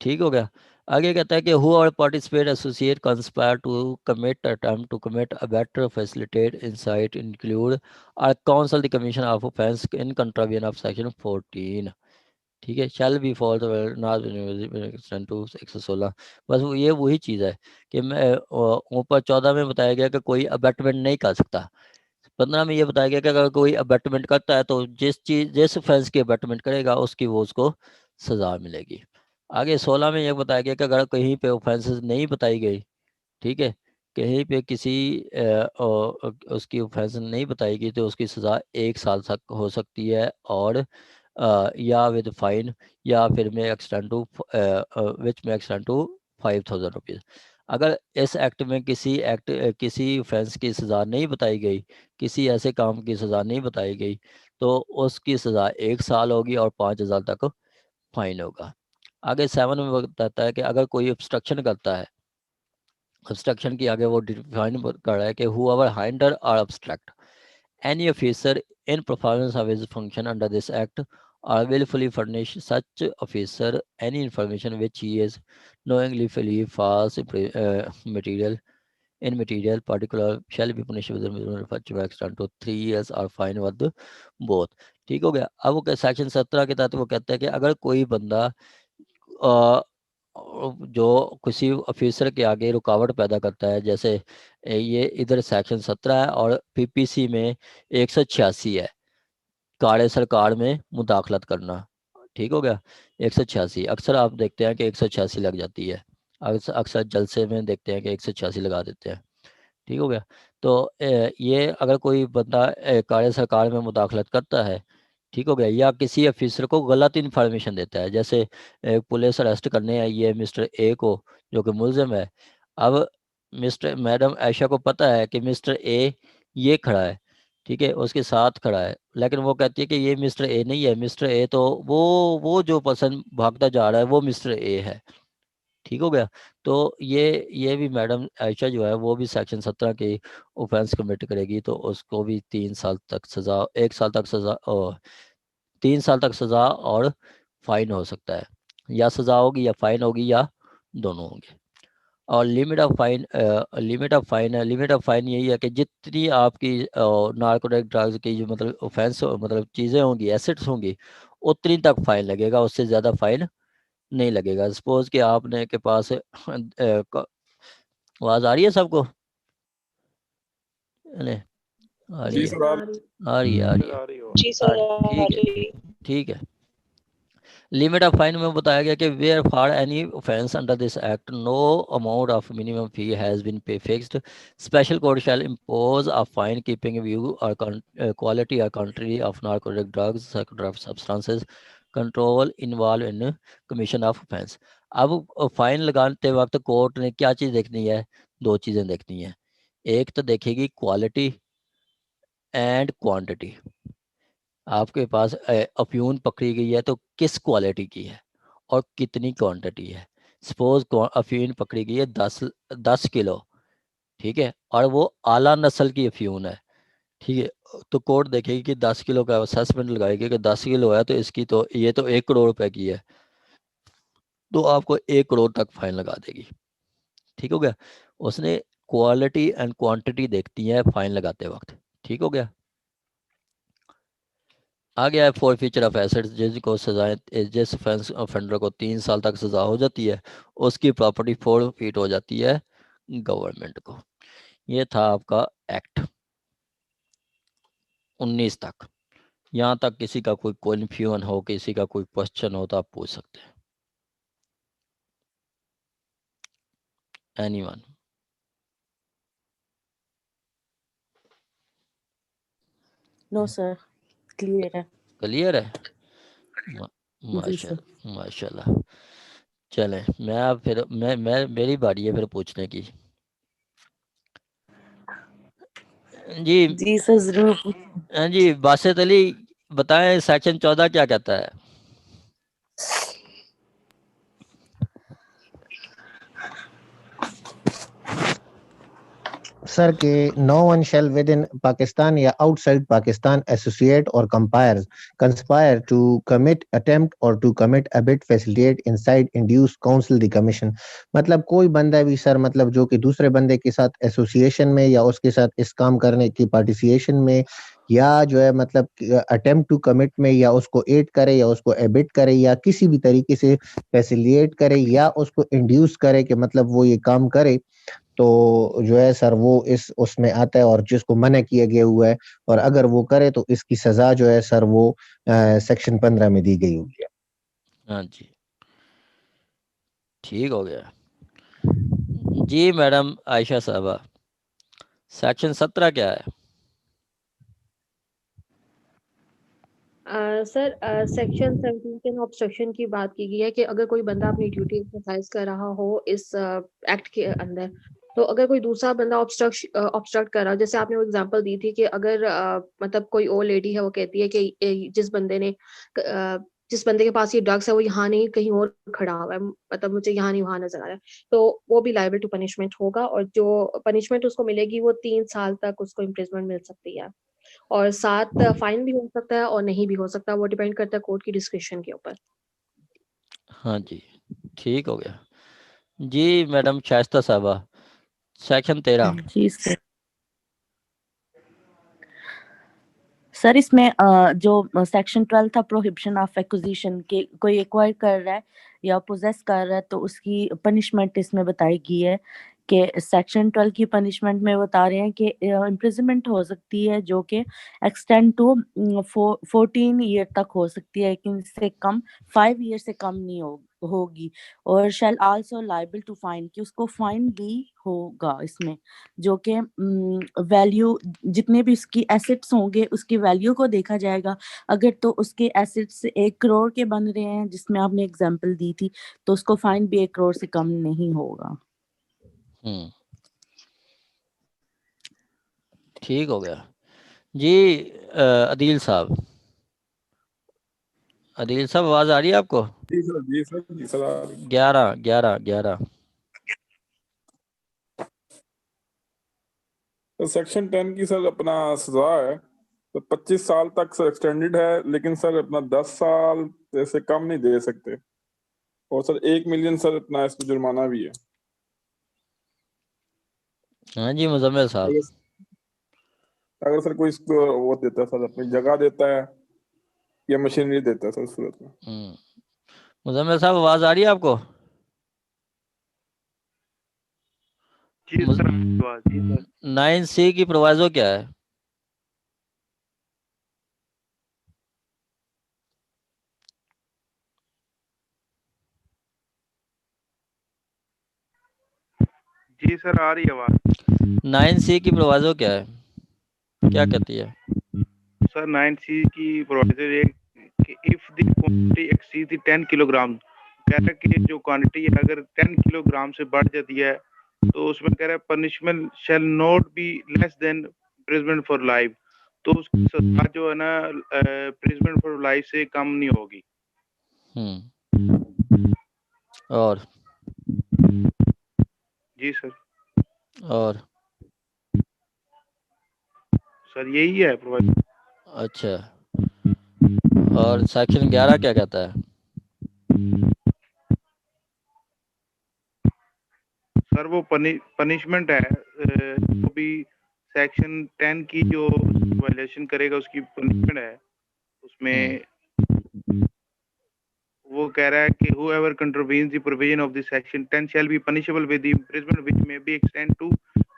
ठीक हो गया। आगे कहता है कि हु और participate, associate, conspire to commit, attempt to commit, abet, facilitate, incite, include और counsel the commission of offence in contravention of section 14। ठीक है, शैल बी फॉर टू 116। बस ये वही चीज़ है कि मैं ऊपर 14 में बताया गया कि कोई अबेटमेंट नहीं कर सकता। 15 में ये बताया गया कि अगर कोई अबेटमेंट करता है तो जिस ऑफेंस की अबेटमेंट करेगा उसको सज़ा मिलेगी। आगे 16 में यह बताया गया कि अगर कहीं पे ऑफेंसेस नहीं बताई गई, ठीक है, कहीं पे किसी उसकी ऑफेंस नहीं बताई गई तो उसकी सज़ा 1 साल तक हो सकती है, और या विद फाइन, या फिर में एक्सटेंड टू विच में एक्सटेंड टू 5,000 रुपीज़। अगर इस एक्ट में किसी ऑफेंस की सज़ा नहीं बताई गई, किसी ऐसे काम की सज़ा नहीं बताई गई, तो उसकी सज़ा 1 साल होगी और 5,000 तक फाइन होगा। आगे 7 में बताता है कि अगर कोई ऑब्स्ट्रक्शन करता है, ऑब्स्ट्रक्शन की आगे वो डिफाइन कर रहा है कि whoever hinder or obstruct any officer in performance of his function under this act or willfully furnish such officer any information which he is knowingly believe false material in material particular shall be punished with the extent to 3 years or fine with both। ठीक हो गया। अब वो सेक्शन 17 के तहत वो कहता है कि अगर कोई बंदा जो किसी ऑफिसर के आगे रुकावट पैदा करता है, जैसे ये इधर सेक्शन 17 है और पीपीसी में 186 है, काले सरकार में मुदाखलत करना। ठीक हो गया। 186 अक्सर आप देखते हैं कि 186 लग जाती है, अक्सर जलसे में देखते हैं कि 186 लगा देते हैं। ठीक हो गया। तो ये अगर कोई बंदा काले सरकार में मुदाखलत करता है, ठीक हो गया, या किसी ऑफिसर को गलत इन्फॉर्मेशन देता है, जैसे पुलिस अरेस्ट करने आई है मिस्टर ए को जो कि मुलजिम है। अब मैडम आयशा को पता है कि मिस्टर ए ये खड़ा है, ठीक है, उसके साथ खड़ा है, लेकिन वो कहती है कि ये मिस्टर ए नहीं है, मिस्टर ए तो वो जो पर्सन भागता जा रहा है वो मिस्टर ए है। ठीक हो गया। तो ये भी मैडम आयशा जो है वो भी सेक्शन 17 की ऑफेंस कमिट करेगी, तो उसको भी 3 साल तक सज़ा, 1 साल तक सज़ा, 3 साल तक सज़ा और फाइन हो सकता है, या सज़ा होगी या फाइन होगी या दोनों होंगे। और लिमिट ऑफ फाइन यही है कि जितनी आपकी नार्कोटिक ड्रग्स की जो मतलब ऑफेंस मतलब चीज़ें होंगी, एसेट्स होंगी, उतनी तक फाइन लगेगा, उससे ज़्यादा फाइन नहीं लगेगा। सपोज कि आपने के पास आवाज़ आ रही है सबको? नहीं आ रही जी है, सर, आ रही है। जी सर, ठीक है। लिमिट ऑफ फाइन में बताया गया कि where for any offence under this act no amount of minimum fee has been pay fixed, special court shall impose a fine keeping view और क्वालिटी और country of narcotic drugs psychotropic substances control involve in commission of offence. अब फाइन लगाते वक्त कोर्ट ने क्या चीज़ देखनी है? 2 चीज़ें देखनी है। एक तो देखेगी क्वालिटी एंड क्वांटिटी। आपके पास अफ्यून पकड़ी गई है तो किस क्वालिटी की है और कितनी क्वांटिटी है। सपोज अफ्यून पकड़ी गई है 10 किलो, ठीक है, और वो आला नस्ल की अफ्यून है, ठीक है, तो कोर्ट देखेगी कि 10 किलो का असेसमेंट लगाएगी कि 10 किलो है तो इसकी तो ये तो 1 करोड़ रुपए की है, तो आपको 1 करोड़ तक फाइन लगा देगी। ठीक हो गया। उसने क्वालिटी एंड क्वांटिटी देखती है फाइन लगाते वक्त। ठीक हो गया। आ गया है फॉर फीचर ऑफ एसेट्स, जिसको सजाएं, जिस ऑफेंडर को 3 साल तक सजा हो जाती है उसकी प्रॉपर्टी फॉरफीट हो जाती है गवर्नमेंट को। ये था आपका एक्ट 19 तक। यहाँ तक किसी का कोई कन्फ्यूजन हो, किसी का कोई क्वेश्चन हो तो आप पूछ सकते हैं। एनीवन? नो सर, क्लियर है। क्लियर है? जी सर। माशाल्लाह। चलें, मैं अब फिर मैं मेरी बारी है फिर पूछने की। जी सर, जरूर। हाँ जी, बासित अली बताएं सेक्शन 14 क्या कहता है? सर के no one shall within Pakistan या आउटसाइड पाकिस्तान एसोसिएट और कंस्पायर टू कमिट अटेम्प्ट और to commit abet facilitate inside induce counsel the commission. मतलब कोई बंदा भी सर मतलब जो कि दूसरे बंदे के साथ एसोसिएशन में या उसके साथ इस काम करने की पार्टिसिपेशन में या जो है मतलब अटेम्प्ट टू कमिट में या उसको एड करे या उसको एबिट करे या किसी भी तरीके से फैसिलिटेट करे या उसको इंड्यूस करे कि मतलब वो ये काम करे, तो जो है सर वो इस उसमें आता है और जिसको मना किया गया हुआ है, और अगर वो करे तो इसकी सजा जो है सर वो सेक्शन 15 में दी गई हुई है। हाँ जी, ठीक हो गया। जी मैडम आयशा साहबा, सेक्शन 17 क्या है? सर सेक्शन 17 ऑब्स्ट्रक्शन की बात की गई है कि अगर कोई बंदा अपनी ड्यूटी एक्सरसाइज कर रहा हो इस एक्ट के अंदर, तो अगर कोई दूसरा बंदा ऑब्स्ट्रक्ट कर रहा हो, जैसे आपने वो एग्जांपल दी थी कि अगर मतलब कोई और लेडी है वो कहती है कि जिस बंदे के पास ये ड्रग्स है वो यहाँ नहीं कहीं और खड़ा हुआ है, मतलब मुझे यहाँ नहीं वहाँ नजर आ रहा है, तो वो भी लायबल टू पनिशमेंट होगा और जो पनिशमेंट उसको मिलेगी वो 3 साल तक उसको इम्प्रिजमेंट मिल सकती है और 7 फाइन भी हो सकता है और नहीं भी हो सकता, वो डिपेंड करता है कोर्ट की डिस्क्रिप्शन के ऊपर। हाँ जी, ठीक हो गया। जी मैडम शाइस्ता साहबा, सेक्शन 13। जी सर इसमें जो सेक्शन 12 था प्रोहिबिशन ऑफ एक्विजिशन के कोई एक्वायर कर रहा है या पोजेस कर रहा है तो उसकी पनिशमेंट इसमें बताई गई है कि सेक्शन 12 की पनिशमेंट में बता रहे हैं कि इम्प्रिजनमेंट हो सकती है जो कि एक्सटेंड टू 14 ईयर तक हो सकती है, लेकिन इससे कम 5 ईयर से कम नहीं होगी और shall also liable to fine कि उसको फाइन भी होगा इसमें, जो कि वैल्यू जितने भी उसकी एसेट्स होंगे उसकी वैल्यू को देखा जाएगा। अगर तो उसके एसेट्स 1 करोड़ के बन रहे हैं जिसमें आपने एग्जांपल दी थी तो उसको फाइन भी 1 करोड़ से कम नहीं होगा। ठीक हो गया। जी अदील साहब, अदील साहब आवाज आ रही है आपको? जी सर, जी सर, जी सर। 11 तो सेक्शन 10 की सर अपना सजा है तो 25 साल तक सर एक्सटेंडेड है, लेकिन सर अपना 10 साल से कम नहीं दे सकते और सर 1 मिलियन सर अपना इसमें जुर्माना भी है। हाँ जी मुजम्मिल साहब। अगर सर कोई इसको वो देता है सर, अपनी जगह देता है या मशीनरी देता है सर, उस सूरत में। मुजम्मिल साहब आवाज आ रही है आपको? जी सर, जी सर। 9C की प्रोवाइजो क्या है? जी सर, आ रही है आवाज। 9C की प्रोवाइजो क्या है, क्या कहती है? सर 9C की प्रोवाइजर है कि if the quantity exceed the 10 kilogram, कह रहा है कि जो क्वांटिटी है अगर 10 किलोग्राम से बढ़ जाती है तो उसमें कह रहा है punishment shall not be less than imprisonment for life, तो उसकी सजा जो है ना इम्प्रिजनमेंट फॉर लाइफ से कम नहीं होगी। और जी सर। और सर यही है प्रोवाइजर। अच्छा, और सेक्शन 11 क्या कहता है? सर वो पनिशमेंट है, जो भी सेक्शन 10 की जो वायलेशन करेगा उसकी पनिशमेंट है उसमें। वो कह रहा है कि whoever contravenes the provision of this section 10 shall be punishable with the imprisonment which may be extend to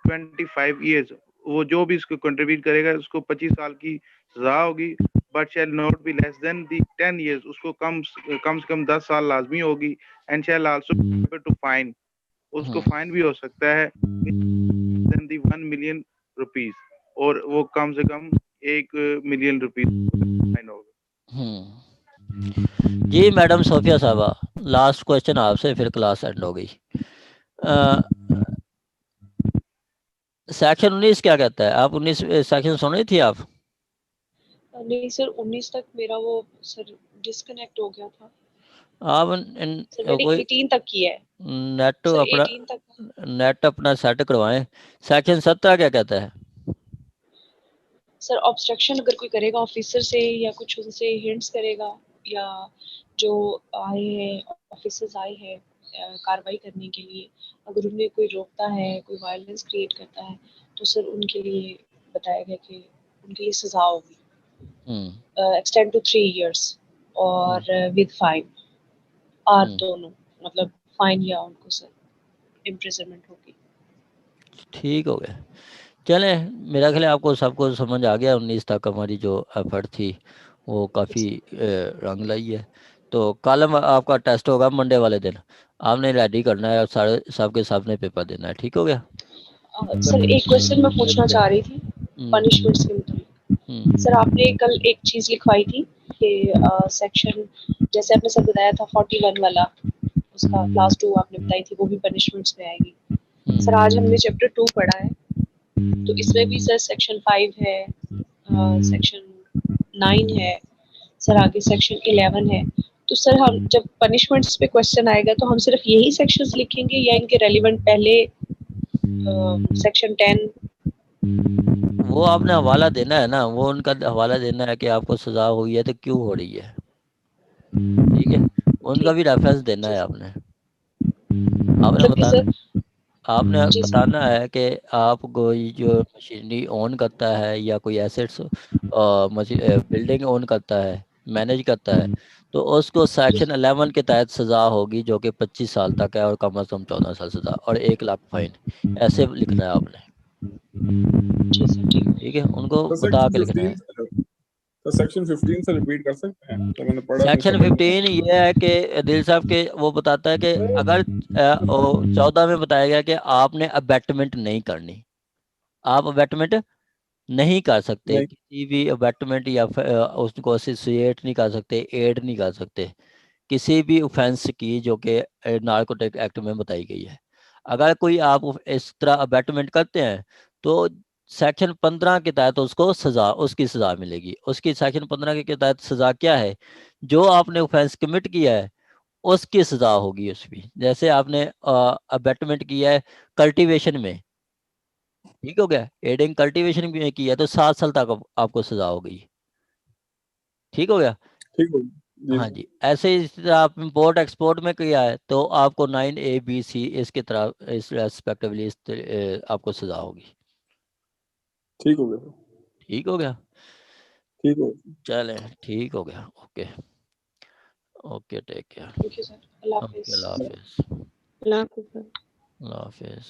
25 years। वो जो भी इसको कंट्रीब्यूट करेगा उसको 25 साल की सजा होगी, but shall not be less than the 10 years, उसको कम से कम 10 साल लाजमी होगी। And shall also to fine, उसको फाइन भी हो सकता है देन दी 1 मिलियन रुपीस, और वो कम से कम 1 मिलियन रुपीस फाइन होगा। जी मैडम सोफिया साहबा, लास्ट क्वेश्चन आपसे, फिर क्लास एंड हो गई। सेक्शन 19 क्या कहता है? आप 19 सेक्शन सुन रही थी आप? नहीं सर, 19 तक मेरा वो सर डिस्कनेक्ट हो गया था। आप सर मैंने कोई 18 तक किया है नेट सर, अपना 18 तक। नेट अपना सेट करवाएं। सेक्शन 17 क्या कहता है? सर ऑब्स्ट्रक्शन अगर कोई करेगा ऑफिसर से या कुछ उनसे हिंट्स करेगा या जो आए हैं ऑफिसर्स आए हैं कार्रवाई करने के लिए, अगर उन्हें कोई रोकता है, कोई वायलेंस क्रिएट करता है, तो सर उनके लिए बताया गया कि उनके लिए सजा होगी एक्सटेंड टू 3 years और विद फाइन, और दोनों मतलब फाइन या उनको सर इम्प्रिजनमेंट होगी। ठीक हो गया। चले, मेरा ख्याल है आपको सबको समझ आ गया। 19 तक हमारी जो एफर्ट थी वो काफ़ी रंग लाई है। तो तो कल आपका टेस्ट होगा मंडे वाले दिन, आपने रेडी करना है और सारे सबके सामने पेपर देना है, ठीक हो गया? सर एक क्वेश्चन मैं पूछना चाह रही थी पनिशमेंट्स के मुताबिक। सर आपने कल एक चीज लिखवाई थी कि सेक्शन, जैसे आपने सर बताया था 41 वाला, उसका क्लास 2 आपने बताई थी, वो भी पनिशमेंट्स में आएगी। सर आज हमने चैप्टर 2 पढ़ा है, तो इसमें भी सर सेक्शन 5 है, सेक्शन 9 है, सर आगे सेक्शन 11 है। तो सर हम जब पनिशमेंट्स पे क्वेश्चन आएगा तो हम सिर्फ यही सेक्शंस लिखेंगे या इनके रेलिवेंट पहले सेक्शन 10? वो आपने हवाला देना है ना, वो उनका हवाला देना है कि आपको सजा हुई है तो क्यों हो रही है, ठीक है? उनका भी रेफरेंस देना है आपने बताना है कि आप कोई जो मशीनरी ओन करता है या कोई एसेट्स बिल्डिंग ओन करता है, मैनेज करता है, तो उसको सेक्शन 11 के तहत सजा होगी जो कि 25 साल तक है और कम से कम 14 साल सजा और 1 लाख फाइन, ऐसे लिखना है आपने, ठीक है? उनको बता के लिखना है। तो सेक्शन 15 से रिपीट कर सकते हैं, तो मैंने पढ़ा सेक्शन 15 ये है कि दिल साहब के वो बताता है कि अगर 14 में बताया गया कि आपने अबैटमेंट नहीं करनी, आप अबैटमेंट नहीं कर सकते, किसी भी अबैटमेंट या उसको एसोसिएट नहीं कर सकते, एड नहीं कर सकते किसी भी ऑफेंस की जो कि नार्कोटिक एक्ट में बताई गई है। अगर कोई आप इस तरह अबैटमेंट करते हैं तो सेक्शन 15 के तहत उसको सजा, उसकी सजा मिलेगी। उसकी सेक्शन 15 के तहत सजा क्या है? जो आपने ऑफेंस कमिट किया है उसकी सजा होगी उसकी। जैसे आपने अबैटमेंट किया है कल्टीवेशन में, ठीक हो गया, एडिंग कल्टीवेशन में किया है तो 7 साल तक आपको सजा होगी, ठीक हो गया? ठीक हो जी। हाँ जी, ऐसे इस तरह आप इंपोर्ट एक्सपोर्ट में किया है तो आपको 9A, B, C इसके तरह इस रेस्पेक्टिवली आपको सजा होगी, ठीक हो गया, ठीक हो गया? ठीक हो, चलें, ठीक हो गया, okay okay, take care, thank you sir, अल्लाह ओके, हाफिज। अल्लाह हाफिज, अल्लाह हाफिज। अल्लाह हाफिज।